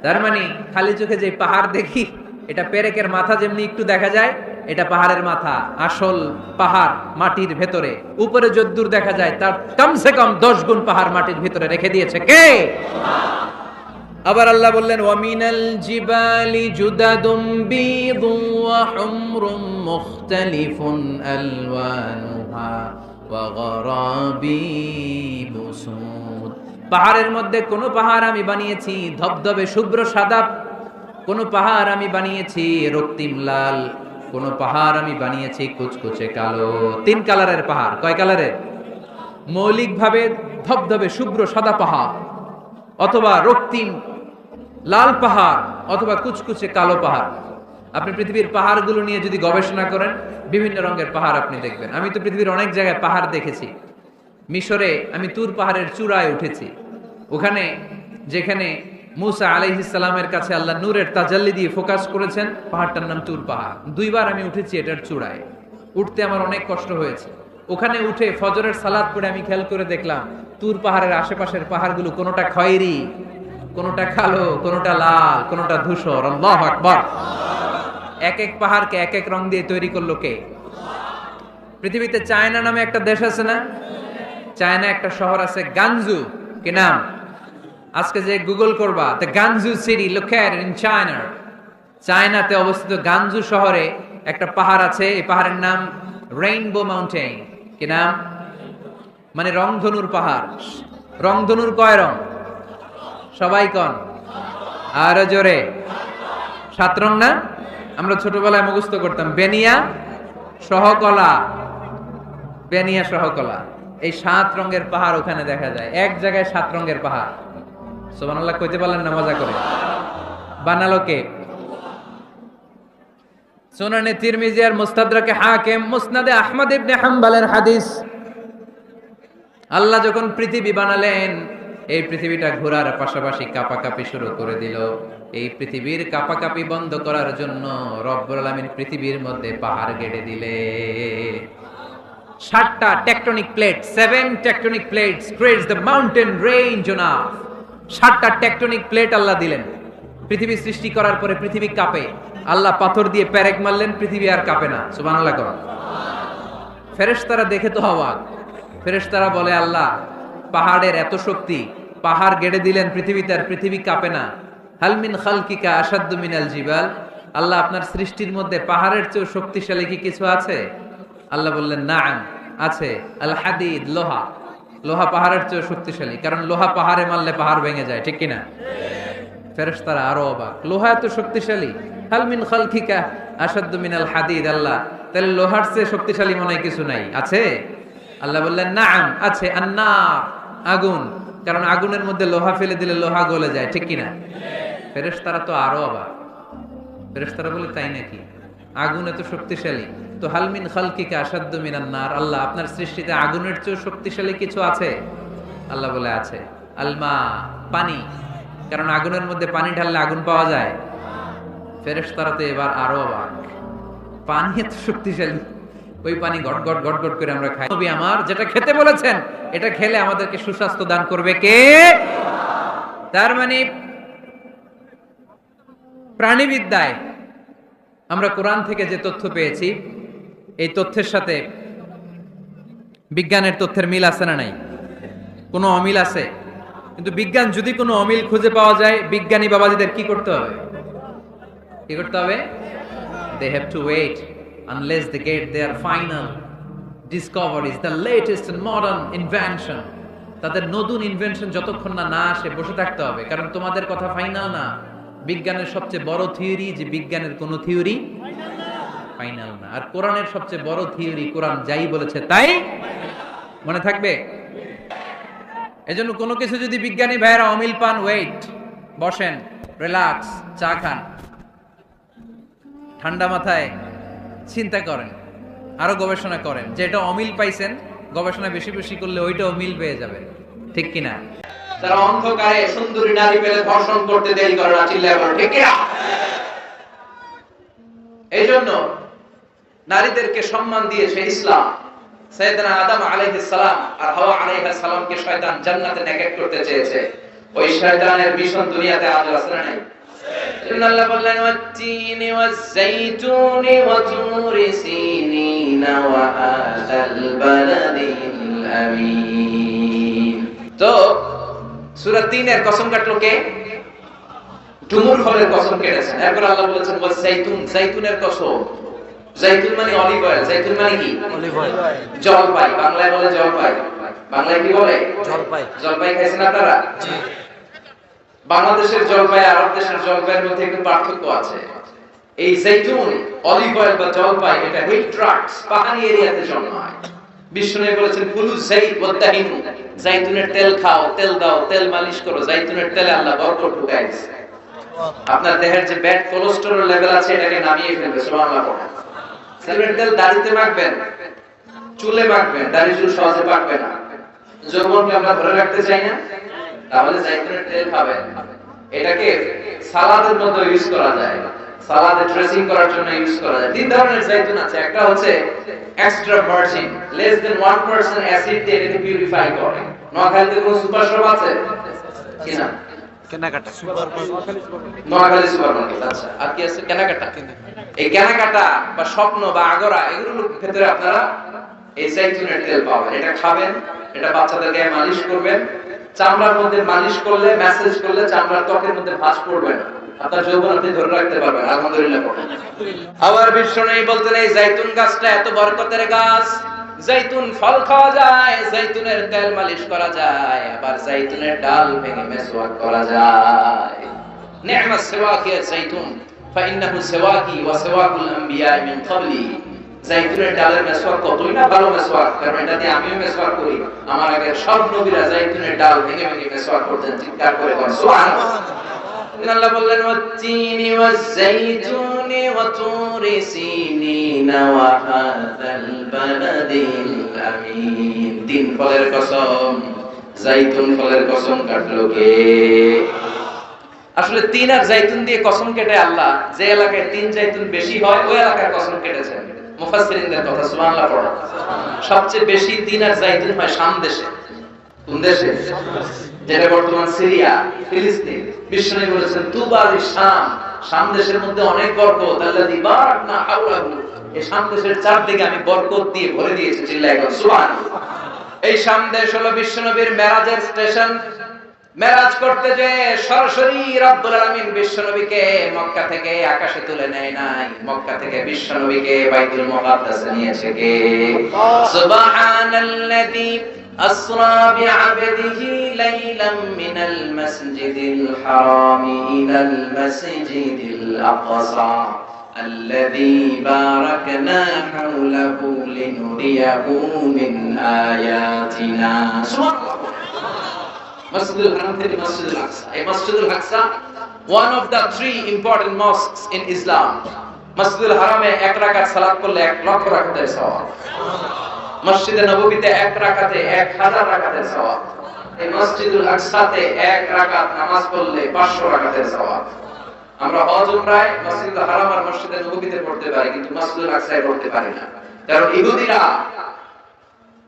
তার মানে খালি চোখে যে পাহাড় দেখি, এটা পেরেকের মাথা যেমনি একটু দেখা যায়, এটা পাহাড়ের মাথা। আসল পাহাড় মাটির ভেতরে, উপরে যদ্দূর দেখা যায় তার কমসে কম 10 গুণ পাহাড় মাটির ভিতরে রেখে দিয়েছে কে? আবার আল্লাহ বললেন ওয়ামিনাল জিবালি জুদাদুম বীদুন ওয়া হুমরুম মুখতালিফুন আলওয়ানুহা ওয়া গরাবিবু সুদ। পাহাড়ের মধ্যে কোন পাহাড় আমি বানিয়েছি ধবধবে শুভ্র সাদা, কোন পাহাড় আমি বানিয়েছি রক্তিম লাল, কোন পাহাড় আমি বানিয়েছি কুচকুচে কালো। 3 কালারের পাহাড়। কয় কালারের? মৌলিকভাবে ধবধবে শুভ্র সাদা পাহাড়, অথবা রক্তিম লাল পাহাড়, অথবা কুচকুচে কালো পাহাড়। আপনি পৃথিবীর পাহাড়গুলো নিয়ে যদি গবেষণা করেন, বিভিন্ন রঙের পাহাড় আপনি দেখবেন। আমি তো পৃথিবীর অনেক জায়গায় পাহাড় দেখেছি। মিশরে আমি তুর পাহাড়ের চূড়ায় উঠেছি। ওখানে যেখানে মুসা আলাইহিস সালামের কাছে আল্লাহ নূরের তাজাল্লি দিয়ে ফোকাস করেছেন, পাহাড়টার নাম তুর পাহাড়। 2 বার আমি উঠেছি এটার চূড়ায়। উঠতে আমার অনেক কষ্ট হয়েছে। ওখানে উঠে ফজরের সালাত পড়ে আমি খেয়াল করে দেখলাম তুর পাহাড়ের আশেপাশের পাহাড়গুলো কোনোটা খয়েরি, কোনোটা কালো, কোনোটা লাল, কোনোটা ধূসর। আল্লাহু আকবার। এক এক পাহাড়কে এক এক রং দিয়ে তৈরি করলো কে? পৃথিবীতে চায়না নামে একটা দেশ আছে না? চায়না একটা শহর আছে গানজু। কি নাম? আজকে যে গুগল করবা, the গানজু city located in China. চায়নাতে অবস্থিত গানজু শহরে একটা পাহাড় আছে। এই পাহাড়ের নাম রেইনবো মাউন্টেন। কি নাম? মানে রংধনুর পাহাড়। রংধনুর কয় রং? সবাই কন, আরো জোরে। 7 রং না? আমরা ছোটবেলায় মুখস্থ করতাম বেনিয়া সহকলা, বেনিয়া সহকলা। এই 7 রঙের পাহাড় ওখানে দেখা যায়। এক জায়গায় 7 রঙের পাহাড়। সুবহানাল্লাহ কইতে পারলেন না? মজা করে বানালো কে? সুনানে তিরমিজি আর মুস্তাদরাকে হাকিম, মুসনাদে আহমদ ইবনে হাম্বলের হাদিস। আল্লাহ যখন পৃথিবী বানালেন, এই পৃথিবীটা ঘোরার পাশাপাশি কাঁপাকাঁপি শুরু করে দিল। এই পৃথিবীর কাঁপাকাঁপি বন্ধ করার জন্য রব্বুল আলামিন পৃথিবীর মধ্যে পাহাড় গেড়ে দিলে। 7টা tectonic plate, 7 tectonic plates creates the mountain range on earth. 7টা টেকটনিক প্লেট আল্লাহ দিলেন। পৃথিবী সৃষ্টি করার পরে পৃথিবী কাঁপে। আল্লাহ পাথর দিয়ে পেরেক মারলেন, পৃথিবী আর কাঁপে না। সুবহানাল্লাহ কর। ফেরেশতারা দেখে তো অবাক। ফেরেশতারা বলে আল্লাহ পাহাড়ের এত শক্তি, পাহাড় গেড়ে দিলেন পৃথিবীতে আর পৃথিবী কাঁপে না। হাল মিন খালকিকা আশাদ্দু মিনাল জিবাল। আল্লাহ আপনার সৃষ্টির মধ্যে পাহাড়ের চেয়েও শক্তিশালী কি কিছু আছে? আল্লাহ বললেন নাআম, আছে। আল হাদিদ, লোহা। লোহা পাহাড়ের চেয়েও শক্তিশালী, কারণ লোহা পাহাড়ে মারলে পাহাড় ভেঙে যায়, ঠিক কিনা? ফেরেশতারা আরো অবাক, লোহা এত শক্তিশালী। হাল মিন খালকিকা আশাদ্দু মিনাল হাদিদ। আল্লাহ তাহলে লোহার চেয়ে শক্তিশালী মনে হয় কিছু নাই, আছে? আল্লাহ বললেন নাআম, আছে। আন্নার, আগুন, কারণ আগুনের মধ্যে লোহা ফেলে দিলে লোহা গলে যায়, ঠিক কিনা? ফেরেশতারা তো আরো অবাক। ফেরেশতারা বলে তাই নাকি? আগুন এত শক্তিশালী, তো হাল মিন খালকিকা আশাদ্দু মিনান নার। আল্লাহ আপনার সৃষ্টিতে আগুনের চেয়ে শক্তিশালী কিছু আছে? আল্লাহ বলে আছে আলমা, পানি, কারণ আগুনের মধ্যে পানি ঢাললে আগুন পাওয়া যায়। ফেরেশতারা তো এবার আরো অবাক, পানি এত শক্তিশালী, ওই পানি গট গট গট গট করে আমরা খাই। নবী আমার যেটা খেতে বলেছেন এটা খেলে আমাদেরকে সুস্বাস্থ্য দান করবে কে? তার মানে প্রাণীবিদ্যায় আমরা কোরআন থেকে যে তথ্য পেয়েছি, এই তথ্যের সাথে বিজ্ঞানের তথ্যের মিল আছে না নাই? কোনো অমিল আছে? কিন্তু বিজ্ঞান যদি কোনো অমিল খুঁজে পাওয়া যায়, বিজ্ঞানী বাবাজিদের কি করতে হবে? কি করতে হবে? They have to wait unless they get their final discoveries, the latest and modern invention. তাদের নতুন ইনভেনশন যতক্ষণ না আসে বসে থাকতে হবে, কারণ তোমাদের কথা ফাইনাল না। বিজ্ঞানের সবচেয়ে বড় থিওরি যে বিজ্ঞানের কোনো থিওরি ফাইনাল না, আর কোরআনের সবচেয়ে বড় থিওরি কোরআন যাই বলেছে তাই মনে থাকবে। এজন্য কোনো কিছু যদি বিজ্ঞানী ভাইয়েরা অমিল পান, ওয়েট, বসেন, রিল্যাক্স, চা খান, ঠান্ডা মাথায় চিন্তা করেন, আরো গবেষণা করেন, যে এটা অমিল পাইছেন, গবেষণা বেশি বেশি করলে ওইটা অমিল পেয়ে যাবে, ঠিক কিনা? তারা অন্ধকারে সুন্দরী নারী পেলে ধর্ষণ করতে দেরি করে না, চিল্লায় বলো ঠিক কিনা? এই জন্য নারীদেরকে সম্মান দিয়েছে ইসলাম। সাইয়েদনা আদম আলাইহিস সালাম আর হাওয়া আলাইহিস সালামকে শয়তান জান্নাতে নেকেট করতে চেয়েছে। ওই শয়তানের মিশন দুনিয়াতে আজ আছে না নাই? আল্লাহ বললেন ওয়াত-তিনি ওয়াজ-যাইতুনি ওয়া তুরি সিনিনা ওয়া হাযাল বালাদিল আমিন। তো সূরা ৩ এর কসম কাটলো কে? ডুমুর ফলের কসম কেটেছেন। এরপর আল্লাহ বলেছেন ওয়াজ-যাইতুন, যাইতুনের কসম। যাইতুন মানে অলিভ অয়েল, যাইতুন মানে কি? Olive oil. জলপাই, বাংলায় বলে জলপাই। বাংলায় কি বলে? জলপাই। জলপাই খাইছেন আপনারা? জি। বাংলাদেশের জলপাই আর আরব দেশের জলপাইয়ের মধ্যে একটু পার্থক্য আছে। এই যাইতুন, অলিভ অয়েল বা জলপাই, এটা হিল ট্রাক্টস, পাহাড়ি এরিয়াতে জন্মায়। বিষ্ণু বলেছেন কুলু যাইত ওয়াদাহিনু, যাইতুনের তেল খাও, তেল দাও, তেল মালিশ করো। যাইতুনের তেলে আল্লাহ বরকত ঢুকায় দিয়েছে। আপনার দেহের যে ব্যাড কোলেস্টেরল লেভেল আছে এটাকে নামিয়ে ফেলবে, সুবহানাল্লাহ পড়েন। যাইতুনের তেল দাড়িতে মাখবেন, চুলে মাখবেন, দাড়ি চুল সহজে পাকবে না। যৌবনকে আমরা ধরে রাখতে চাই না, তাহলে যাইতুনের তেল খাবেন। এটাকে সালাদের মধ্যে ইউজ করা যায়, সালাদে ড্রেসিং করার জন্য ইউজ করা যায়। তিন ধরনের যাইতুন আছে। একটা হচ্ছে extra virgin, less than 1% acid দিয়ে এটাকে পিউরিফাই করে। নোয়াখালীতে কোনো সুপার শপ আছে কিনা? কেনাকাটা, নোয়াখালী সুপার মার্কেট। আচ্ছা, আর কি আছে? কেনাকাটা। এই কেনাকাটা বা স্বপ্ন বা আগরা, এগুলোর ক্ষেত্রে আপনারা এই যাইতুনের তেল পাবেন। এটা খাবেন, এটা বাচ্চাদের গায়ে মালিশ করবেন। চামড়ার মধ্যে মালিশ করলে, ম্যাসেজ করলে চামড়ার ত্বকের মধ্যে ভাঁজ পড়বে না, আপনার যৌবন আপনি ধরে রাখতে পারবেন। আলহামদুলিল্লাহ পড়েন। আবার বিশ্বনবী বলতেন এই যাইতুন গাছটা এত বরকতের গাছ, যাইতুন ফল খাওয়া যায়, যাইতুনের তেল মালিশ করা যায়, আবার যাইতুনের ডাল ভেঙে মেসওয়াক করা যায়। নি'মাস সিওয়াকি যাইতুন ফাইন্নাহু সিওয়াকি ওয়া সিওয়াকুল আমবিয়া মিন ক্বাবলি। যাইতুনের ডালের মেসওয়াক কতই না ভালো মেসওয়াক, কারণ এটা দিয়ে আমিও মেসওয়াক করি। আমার আগের সব নবীরা যাইতুনের ডাল ভেঙে ভেঙে মেসওয়াক করতেন। চিৎকার করে বলেন সুবহানাল্লাহ। আল্লাহ বললেন ওয়াত-তিনি ওয়াজ-যাইতুনি ওয়া তুরি সিনিনা ওয়া হাযাল বালাদিল আমিন। তিন ফলের কসম, যাইতুন ফলের কসম কাটলো কে? আসলে তিন আর যাইতুন দিয়ে কসম কেটে আল্লাহ যে এলাকায় তিন যাইতুন বেশি হয় ওই এলাকায় কসম কেটেছেন। মুফাসসিরিনদের কথা, সুবহানাল্লাহ পড়ো। সবচেয়ে বেশি তিন আর যাইতুন হয় শাম দেশে। কোন দেশে? যেটা বর্তমান সিরিয়া, ফিলিস্তিন। বিষ্ণু বলেছেন তুবা লিশাম, শাম দেশের মধ্যে অনেক বরকত। আল্লাযী বারাকনা হাওলাহু, এই শাম দেশের চারদিকে আমি বরকত দিয়ে ভরে দিয়েছি। চিল্লায় বলেন সুবহানাল্লাহ। এই শাম দেশ হলো বিশ্বনবীর মেরাজের স্টেশন। মেরাজ করতে যে সরাসরি রব্বুল আলামিন বিশ্বনবীকে মক্কা থেকে আকাশে তুলে নেয় নাই, মক্কা থেকে বিশ্বনবীকে বাইতুল মুকাদ্দাসে নিয়েছে কে? সুবহানাল্লাযী আসরা বিআবদিহি লাইলাম মিনাল মাসজিদিল হারামি ইলাল মাসজিদিল আকসা আল্লাযী বারাকনা হাওলাহু লিনুরিয়াহু মিন আয়াতিনা। সুবহানাল্লাহ। Masjidul Haram থেকে Masjidul Aqsa. এই Masjidul Aqsa one of the three important mosques in Islam. Masjidul Haram-এ এক রাকাত সালাত করলে 1 লক্ষ রাকাতের সওয়াব। মসজিদে নববীতে এক রাকাতে 1000 রাকাতের সওয়াব। এই মসজিদুল আকসাতে এক রাকাত নামাজ পড়লে 500 রাকাতের সওয়াব। আমরা হজ উমরায় মসজিদুল হারাম আর মসজিদে নববীতে পড়তে পারি, কিন্তু মসজিদুল আকসায় পড়তে পারি না। কারণ ইহুদিরা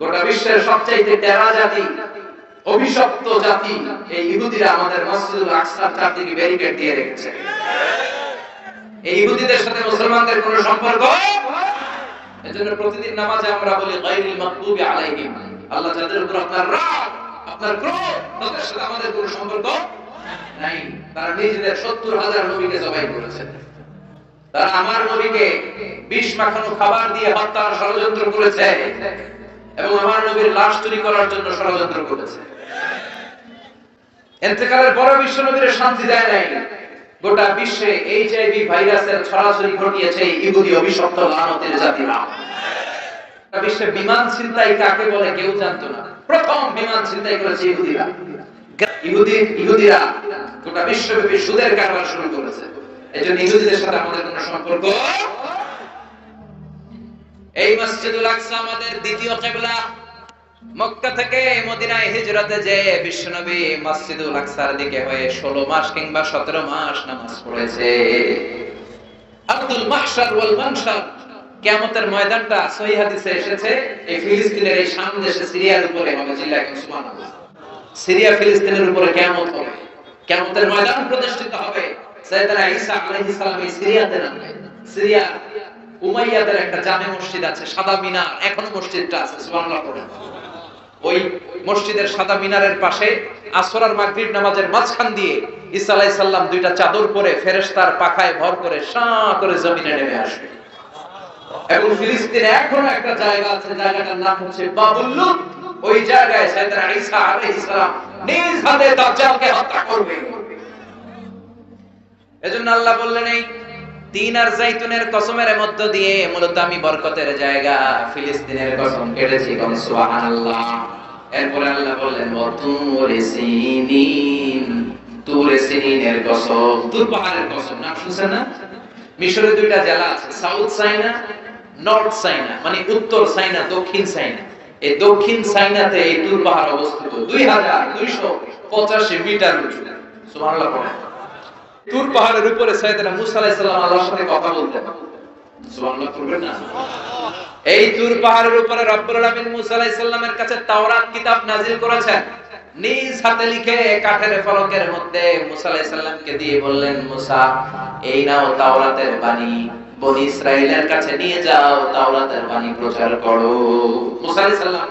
গোটা বিশ্বের সবচেয়ে টেরা জাতি, অভিশপ্ত জাতি, এই ইহুদিরা আমাদের মসজিদুল আকসার চারদিকে ব্যারিকেড দিয়ে রেখেছে। এই ইহুদিদের সাথে মুসলমানদের কোনো সম্পর্ক, এজন্য প্রতিদিন নামাজে আমরা বলি গায়রিল মাগদুবি আলাইহিম, আল্লাহ যাদের উপর আপনার রাগ, আপনার ক্রোধ, তাদের সাথে আমাদের কোনো সম্পর্ক নাই। তারা নিজেদের 70,000 নবীকে জবাই করেছে। তারা আমার নবীকে বিষ মাখানো খাবার দিয়ে হত্যার ষড়যন্ত্র করেছে এবং আমার নবীর লাশ চুরি করার জন্য ষড়যন্ত্র করেছে। ইন্তেকালের পরে বিশ্ব নবীর শান্তি দেয় নাই। গোটা বিশ্বে এইচআইভি ভাইরাসের ছড়াছড়ি ঘটিয়েছে ইহুদি অভিশপ্ত লানতের জাতিরা। বিশ্বে বিমান ছিনতাই কাকে বলে কেউ জানতো না। প্রথম বিমান ছিনতাই করেছে ইহুদিরা। ইহুদিরা গোটা বিশ্বব্যাপী সুদের কারবার শুরু করেছে। এজন্য ইহুদিদের সাথে আমাদের কোনো সম্পর্ক। এই মসজিদুল আকসা আমাদের দ্বিতীয় কিবলা। মক্কা থেকে মদিনায় হিজরতে যে বিশ্বনবী মসজিদুল আকসার দিকে হয়ে 16 মাস কিংবা 17 মাস নামাজ পড়েছে। আব্দুল মাহশার ওয়াল মানশার, কিয়ামতের ময়দানটা সহিহ হাদিসে এসেছে এই ফিলিস্তিনের এই শাম দেশে সিরিয়ার উপরে হবে। চিল্লায় সুবহানাল্লাহ। সিরিয়া ফিলিস্তিনের উপরে কিয়ামত হবে, কিয়ামতের ময়দান প্রতিষ্ঠিত হবে। সাইয়েদনা ঈসা আলাইহিস সালাম এই সিরিয়াতে নামবেন। সিরিয়া উমাইয়াদের একটা জামে মসজিদ আছে, সাদা মিনার, এখনো মসজিদটা আছে। সুবহানাল্লাহ পড়েন। ওই মসজিদের সাদা মিনারের পাশে আসর আর মাগরিব নামাজের মাঝখান দিয়ে ঈসা আলাইহিস সালাম দুইটা চাদর পরে ফেরেশতার পাখায় ভর করে শাঁ করে জমিনে নেমে আসবে। এবং ফিলিস্তিনে এখনো একটা জায়গা আছে, জায়গাটার নাম হচ্ছে বাবুল লুদ। ওই জায়গায় সাইয়েদনা ঈসা আলাইহিস সালাম নিজ হাতে দাজ্জালকে হত্যা করবে। এজন্য আল্লাহ বললেন এই তিন আর জাইতুনের কসমের মধ্য দিয়ে মূলত আমি বরকতের জায়গা ফিলিস্তিনের কসম কেটেছি। সুবহানাল্লাহ। এরপরে আল্লাহ বললেন ওয়াতুরে সিনিন, তুরে সিনিনের কসম, তুর পাহাড়ের কসম। নাম শুনছেন না? মিশরের দুইটা জেলা আছে, সাউথ সাইনা, নর্থ সাইনা, মানে উত্তর সাইনা, দক্ষিণ সাইনা। এই দক্ষিণ সাইনাতে এই তুর পাহাড় অবস্থিত 2285 মিটার উঁচু। সুবহানাল্লাহ পড়েন। তুর পাহাড়ের উপরে সাইয়েদনা মুসা আলাইহিস সালাম আল্লাহর সাথে কথা বলতেন। সুবহানাল্লাহ পড়বেন না? এই তুর পাহাড়ের উপরে রব্বুল আলামিন মুসা আলাইহিস সালামের কাছে তাওরাত কিতাব নাযিল করেছেন। নিজ হাতে লিখে কাঠের ফলকের মধ্যে মুসা আলাইহিস সালামকে দিয়ে বললেন, মুসা এই নাও তাওরাতের বাণী, বনি ইসরাইলের কাছে নিয়ে যাও, তাওরাতের বাণী প্রচার করো। মুসা আলাইহিস সালাম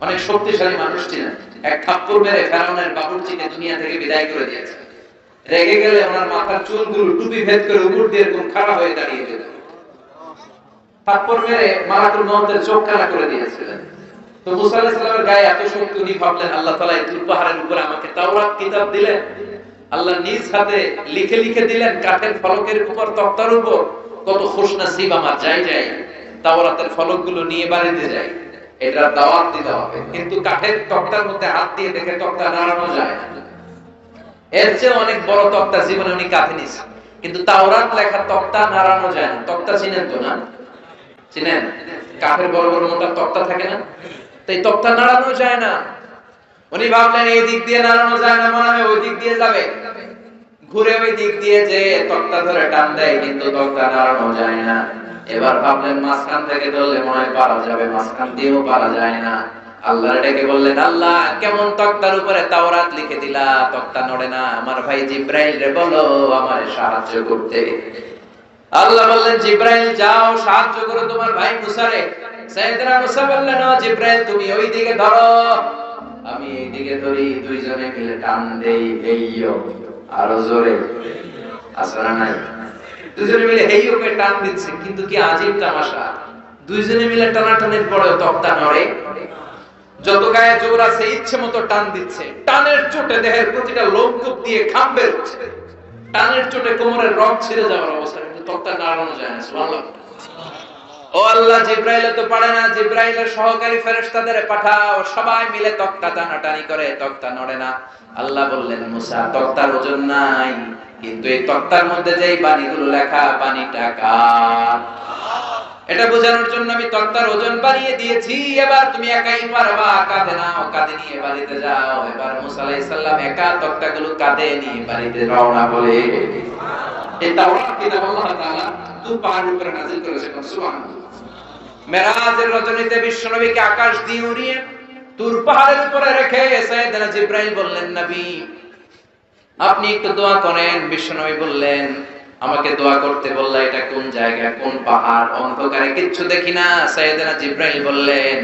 অনেক শক্তিশালী মানুষ ছিলেন। এক থাপ্পড় মেরে ফেরাউনের বাবুর্চিকে দুনিয়া থেকে বিদায় করে দিয়েছে। রেগে গেলে ওনার মাথার চুলগুলো টুপি ভেদ করে উপর দিয়ে এরকম খাড়া হয়ে দাঁড়িয়ে যেত। থাপ্পড় মেরে মালাকুল মউতের চোখ কানা করে দিয়েছিলেন। তো মুসা আলাইহিস সালামের গায়ে এত শক্তি, উনি ভাবলেন আল্লাহ তাআলা এই তুর পাহাড়ের উপরে আমাকে তাওরাত কিতাব দিলেন। আল্লাহ নিজ হাতে লিখে লিখে দিলেন কাঠের ফলকের উপর, তক্তার উপর। কত খুশনসিব আমার, যাই যাই তাওরাতের ফলকগুলো নিয়ে বাড়িতে যাই, এটা দাওয়াত দিতে হবে। কিন্তু কাঠের তক্তার মধ্যে হাত দিয়ে দেখে তক্তা নাড়ানো যায় না। এর চেয়ে অনেক বড় তক্তা জীবনে উনি কাঁধে নিয়েছেন, কিন্তু তাওরাত লেখা তক্তা নাড়ানো যায় না। তক্তা চিনেন তো না? চিনেন? কাঠের বড় বড় মোটা তক্তা থাকে না? তো এই তক্তা নাড়ানো যায় না। উনি ভাবলেন এই দিক দিয়ে নাড়ানো যায় না, মনে হয় ওই দিক দিয়ে যাবে। ঘুরে ওই দিক দিয়ে যে তক্তা ধরে টান দেয়, কিন্তু তক্তা নাড়ানো যায় না। এবার ভাবলেন মাঝখান থেকে ধরলে মনে হয় পারা যাবে, মাঝখান দিয়েও পারা যায় না। আল্লাহর ডেকে বললেন, আল্লাহ কেমন তক্তার উপরে তাওরাত লিখে দিলা, তক্তা নড়ে না, আমার ভাই জিব্রাইল রে বলো আমারে সাহায্য করতে। আল্লাহ বললেন, জিব্রাইল যাও সাহায্য করো তোমার ভাই মুসারে। সাইয়েদনা মুসা বললেন, ও জিব্রাইল তুমি ওই দিকে ধরো, আমি এই দিকে ধরি, দুইজনে মিলে টান দেই, হেইয়ো, আরো জোরে। আসরা নাই? দুইজনে মিলে হেইয়ো কে টান দিচ্ছে। কিন্তু কি আজীব তামাশা, দুইজনে মিলে টানাটানির পরে তক্তা নড়ে। যত গায়ে জোর আছে ইচ্ছে মতো টান দিচ্ছে। টানের চোটে দেহের প্রতিটা লোমকূপ দিয়ে ঘাম বের হচ্ছে। টানের চোটে কোমরের রগ ছিঁড়ে যাওয়ার অবস্থা, কিন্তু তক্তা নাড়ানো যায় না। সুবহানাল্লাহ। ও আল্লাহ, জিব্রাইল তো পারে না, জিব্রাইলের সহকারী ফেরেশতাদের পাঠাও, সবাই মিলে তক্তা টানাটানি করে, তক্তা নড়ে না। আল্লাহ বললেন, মুসা তক্তার ওজন নাই, কিন্তু এই তক্তার মধ্যে যেই বাণীগুলো লেখা, বাণীটা কার? এটা বোঝানোর জন্য আমি তক্তার ওজন বাড়িয়ে দিয়েছি, এবার তুমি একাই পারবা, কাঁধে নাও, কাঁধে নিয়ে বাড়িতে যাও। এবার মুসা আলাইহিস সালাম একা তক্তাগুলো কাঁধে নিয়ে বাড়িতে রওনা বলে। এই তাওরাত কিতাব আল্লাহ তাআলা তুর পাহাড়ের উপরে নাযিল করেছেন, সুবহানাল্লাহ। মেরাজের রজনীতে বিশ্বনবীকে আকাশ দিয়ে উড়িয়ে তুর পাহাড়ের উপরে রেখে সাইয়েদনা জিবরাইল বললেন, নবী আপনি একটু দোয়া করেন। বিশ্বনবী বললেন, আমাকে দোয়া করতে বললা, এটা কোন জায়গা, কোন পাহাড়? অন্ধকারে কিচ্ছু দেখি না। সাইয়েদনা জিবরাইল বললেন,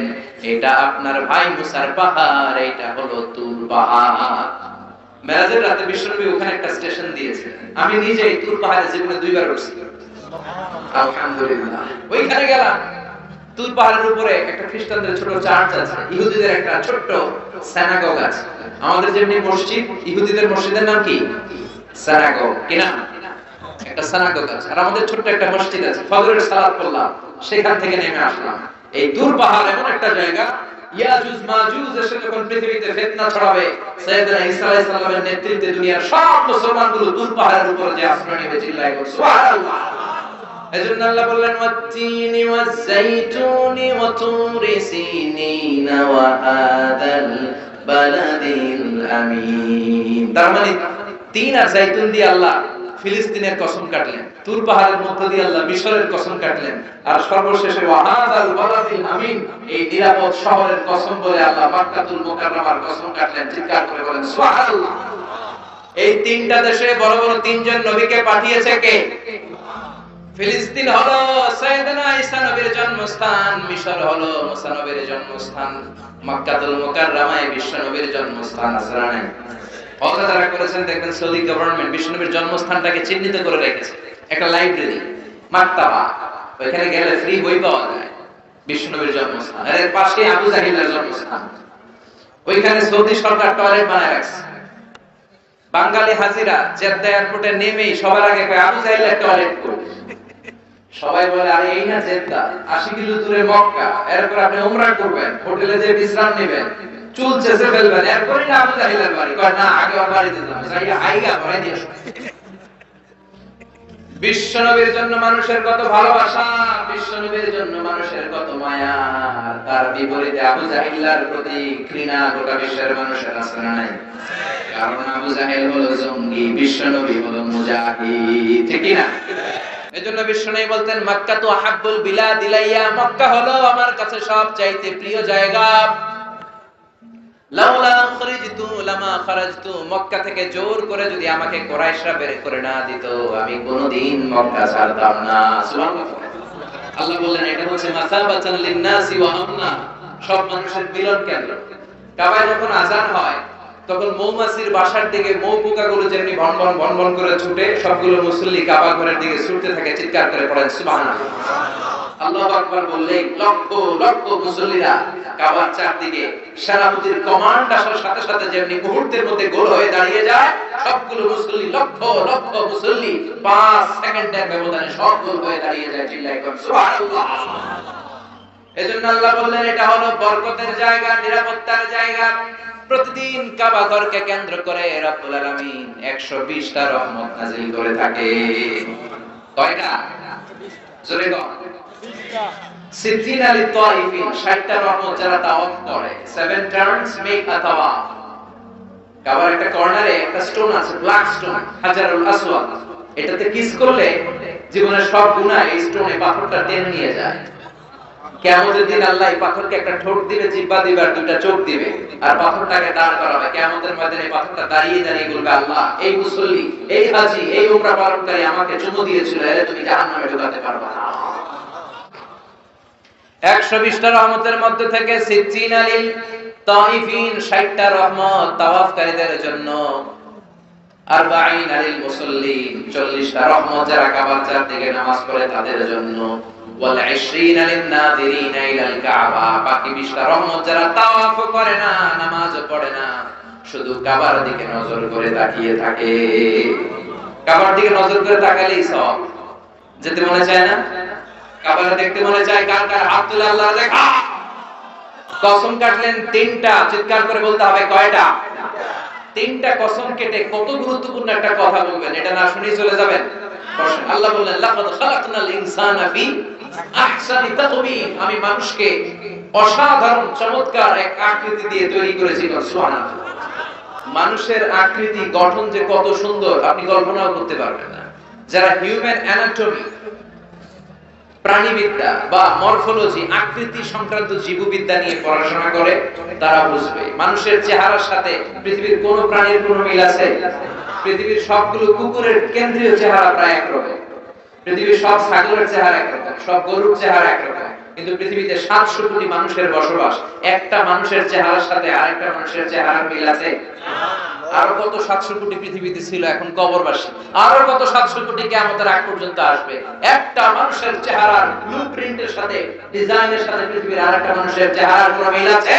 এটা আপনার ভাই মুসার পাহাড়, এটা হলো তুর পাহাড়। মেরাজের রাতে বিশ্বনবী ওখানে একটা স্টেশন দিয়েছিলেন। আমি নিজেই তুর পাহাড়ে জীবনে 2 বার উঠছি, আলহামদুলিল্লাহ। ওইখানে গেলাম। তুর পাহাড়ের উপরে একটা খ্রিস্টানদের ছোট চার্চ আছে, ইহুদিদের একটা ছোট্ট সিনাগগ আছে। আমাদের যেমনি মসজিদ, ইহুদিদের মসজিদের নাম কি? সিনাগগ। কি নাম? একটা সিনাগগ আছে। আর আমাদের ছোট্ট একটা মসজিদ আছে। ফজরের সালাত পড়লাম, সেখান থেকে নেমে আসলাম। এই তুর পাহাড় এমন একটা জায়গা, ইয়াজুজ মাজুজ এসে যখন পৃথিবীতে ফিতনা ছড়াবে, সাইয়েদনা ঈসা আলাইহিস সালামের নেতৃত্বে দুনিয়ার সব মুসলমানগুলো তুর পাহাড়ের উপরে যে আশ্রয় নেবে, চিল্লায় বলবে সুবহানাল্লাহ। এজন্য আল্লাহ বললেন, ওয়াত-তিনি ওয়াজ-যাইতুনি ওয়া তুরি সিনিনা ওয়া হাদাল বালাদিল আমিন। তার মানে তিন আর জাইতুন দিয়ে আল্লাহ ফিলিস্তিনের কসম কাটলেন, তুর পাহাড়ের মধ্য দিয়ে আল্লাহ মিশরের কসম কাটলেন, আর সর্বশেষে ওয়া হাদাল বালাদিল আমিন, এই নিরাপদ শহরের কসম বলে আল্লাহ মক্কাতুল মুকাররমার কসম কাটলেন। চিৎকার করে বলেন সুবহানাল্লাহ। এই তিনটা দেশে বড় বড় তিনজন নবীকে পাঠিয়েছে কে? ফিলিস্তিন হলো সাইয়েদনা ঈসা নবীর জন্মস্থান, মিশর হলো মুসা নবীর জন্মস্থান, মক্কাতুল মুকাররমায় বিশ্ব নবীর জন্মস্থান। আসরানে অজারা করেছেন, দেখবেন সৌদি গভর্নমেন্ট বিশ্ব নবীর জন্মস্থানটাকে চিহ্নিত করে রেখেছে, একটা লাইব্রেরি, মাকতাবা। ওখানে গেলে ফ্রি বই পাওয়া যায়, বিশ্ব নবীর জন্মস্থান। এর পাশে আবু জাহিলের জন্মস্থান। ওইখানে সৌদি সরকার টয়লেট বানায় রাখছে। বাঙালি হাজিরা জেদ্দা এয়ারপোর্টে নেমেই সবার আগে কয় আবু জাহিলের টয়লেট কই। সবাই বলে, আরে এই না জেদ্দা, 80 কিলো দূরে মক্কা, এরপর আপনি উমরা করবেন, হোটেলে যে বিশ্রাম নেবেন, চুল চেঁচে ফেলবেন, এরপরই না আবু জাহিলের বাড়ি। কয় না, আগে ওর বাড়িতে যাবেন, যাইয়া আইগা ভরে দিয়ে আসুন। বিশ্ব নবীর জন্য মানুষের কত ভালোবাসা, বিশ্ব নবীর জন্য মানুষের কত মায়া, তার বিপরীতে আবু জাহিলের প্রতি ঘৃণা গোটা বিশ্বের মানুষের আছে না নাই? কারণ আবু জাহিল হলো জঙ্গি, বিশ্ব নবী হলো মুজাহিদ। ঠিক কি না? এজন্য বিশ্বনবী বলতেন, মক্কা তো আহাব্বুল বিলাদ ইলাইয়া, মক্কা হলো আমার কাছে সবচাইতে প্রিয় জায়গা। লাউলা খরিজতু লামা খারাজতু, মক্কা থেকে জোর করে যদি আমাকে কুরাইশরা বের করে না দিত, আমি কোনদিন মক্কা ছাড়তাম না। সুবহানাল্লাহ। আল্লাহ বললেন, এটা হচ্ছে মাসাবাতান লিন-নাসি ওয়া আমনা, সব মানুষের মিলন কেন্দ্র। কাবায় যখন আযান হয়, তখন মৌমাছির বাসার দিকে মৌ পোকাগুলো যেমনি ভনভন ভনভন করে ছুটে, সবগুলো মুসল্লি কাবা ঘরের দিকে ছুটতে থাকে, চিৎকার করে পড়েন সুবহানাল্লাহ। আল্লাহু আকবার বললে লক্ষ লক্ষ মুসল্লিরা কাবার চারদিকে সেনাপতির কমান্ড আসার সাথে সাথে যেমনি মুহূর্তের মধ্যে গোল হয়ে দাঁড়িয়ে যায়, সবগুলো মুসল্লি লক্ষ লক্ষ মুসল্লি 5 সেকেন্ডের ব্যবধানে সব গোল হয়ে দাঁড়িয়ে যায়, চিল্লায় করে সুবহানাল্লাহ। এজন্য আল্লাহ বললেন, এটা হলো বরকতের জায়গা, নিরাপত্তার জায়গা। প্রতিদিন কাবা ঘরকে কেন্দ্র করে রব্বুল আলামিন 120টা রহমত নাযিল করে থাকে। কয়টা? জোরে বল। 60 লিত-তাওয়াফিন, 60টা রহমত যারা তাওয়াফ করে। 7 টার্নস মেক আ তাওয়াফ। কাবার একটা কর্নারে একটা স্টোন আছে, ব্ল্যাক স্টোন, হাজারুল আসওয়াদ। এটাতে কিস করলে জীবনের সব গুনাহ এই স্টোনে, পাথরটা টেনে নিয়ে যায়। কিয়ামতের দিন আল্লাহ এই পাথরকে একটা ঠোঁট দিবে, জিহ্বা দিবে, আর দুইটা চোখ দিবে, আর পাথরটাকে দাঁড় করাবে। কিয়ামতের ময়দানে পাথরটা দাঁড়িয়ে দাঁড়িয়ে বলবে, আল্লাহ, এই মুসল্লি, এই হাজী, এই উমরা পালনকারী আমাকে চুমু দিয়েছিল, এরে তুমি জাহান্নামে ঢোকাতে পারবে না। 120টা রহমতের মধ্যে থেকে 60 লিল তাইফিন, 60টা রহমত তাওয়াফকারীদের জন্য। 40 লিল মুসাল্লিন, 40টা রহমত যারা কাবার চারদিকে নামাজ পড়ে তাদের জন্য। ওয়াল 20 লিন নাযিরিনা ইলাল কাবা, বাকি 20টা রহমত যারা তাওয়াফ করে না, নামাজও পড়ে না, শুধু কাবার দিকে নজর করে তাকিয়ে থাকে। কাবার দিকে নজর করে তাকালেই সওয়াব। যেতে মনে চায় না? কাবারে দেখতে মনে চায়? কার কার হাত তুলে আল্লাহ দেখা। কসম কাটলেন 3টা, চিৎকার করে বলতে হবে কয়টা? 3টা কসম কেটে কত গুরুত্বপূর্ণ একটা কথা বলবেন, এটা না শুনেই চলে যাবেন? বসেন। আল্লাহ বললেন লাকাদ খালাকনাল ইনসানা ফি আহসানি তাকওয়িম, আমি মানুষকে অসাধারণ চমৎকার এক আকৃতি দিয়ে তৈরি করেছি। সুবহানাল্লাহ। মানুষের আকৃতি গঠন যে কত সুন্দর আপনি কল্পনাও করতে পারবেন না। যারা হিউম্যান অ্যানাটমি, প্রাণীবিদ্যা বা মরফোলজি, আকৃতি সংক্রান্ত জীববিদ্যা নিয়ে পড়াশোনা করে তারা বুঝবে মানুষের চেহারার সাথে পৃথিবীর কোন প্রাণীর কোন মিল আছে? পৃথিবীর সবগুলো কুকুরের কেন্দ্রীয় চেহারা প্রায় একরকম, পৃথিবীর সব ছাগলের চেহারা একরকম, সব গরুর চেহারা একরকম, কিন্তু পৃথিবীতে 700 কোটি মানুষের বসবাস, একটা মানুষের চেহারার সাথে আরেকটা মানুষের চেহারার মিল আছে? আরো কত 700 কোটি পৃথিবীতে ছিল, এখন কবরবাসী। আরো কত 700 কোটি কিয়ামতের আগ পর্যন্ত আসবে। একটা মানুষের চেহারার ব্লুপ্রিন্টের সাথে, ডিজাইনের সাথে পৃথিবীর আরেকটা মানুষের চেহারার কোনো মিল আছে?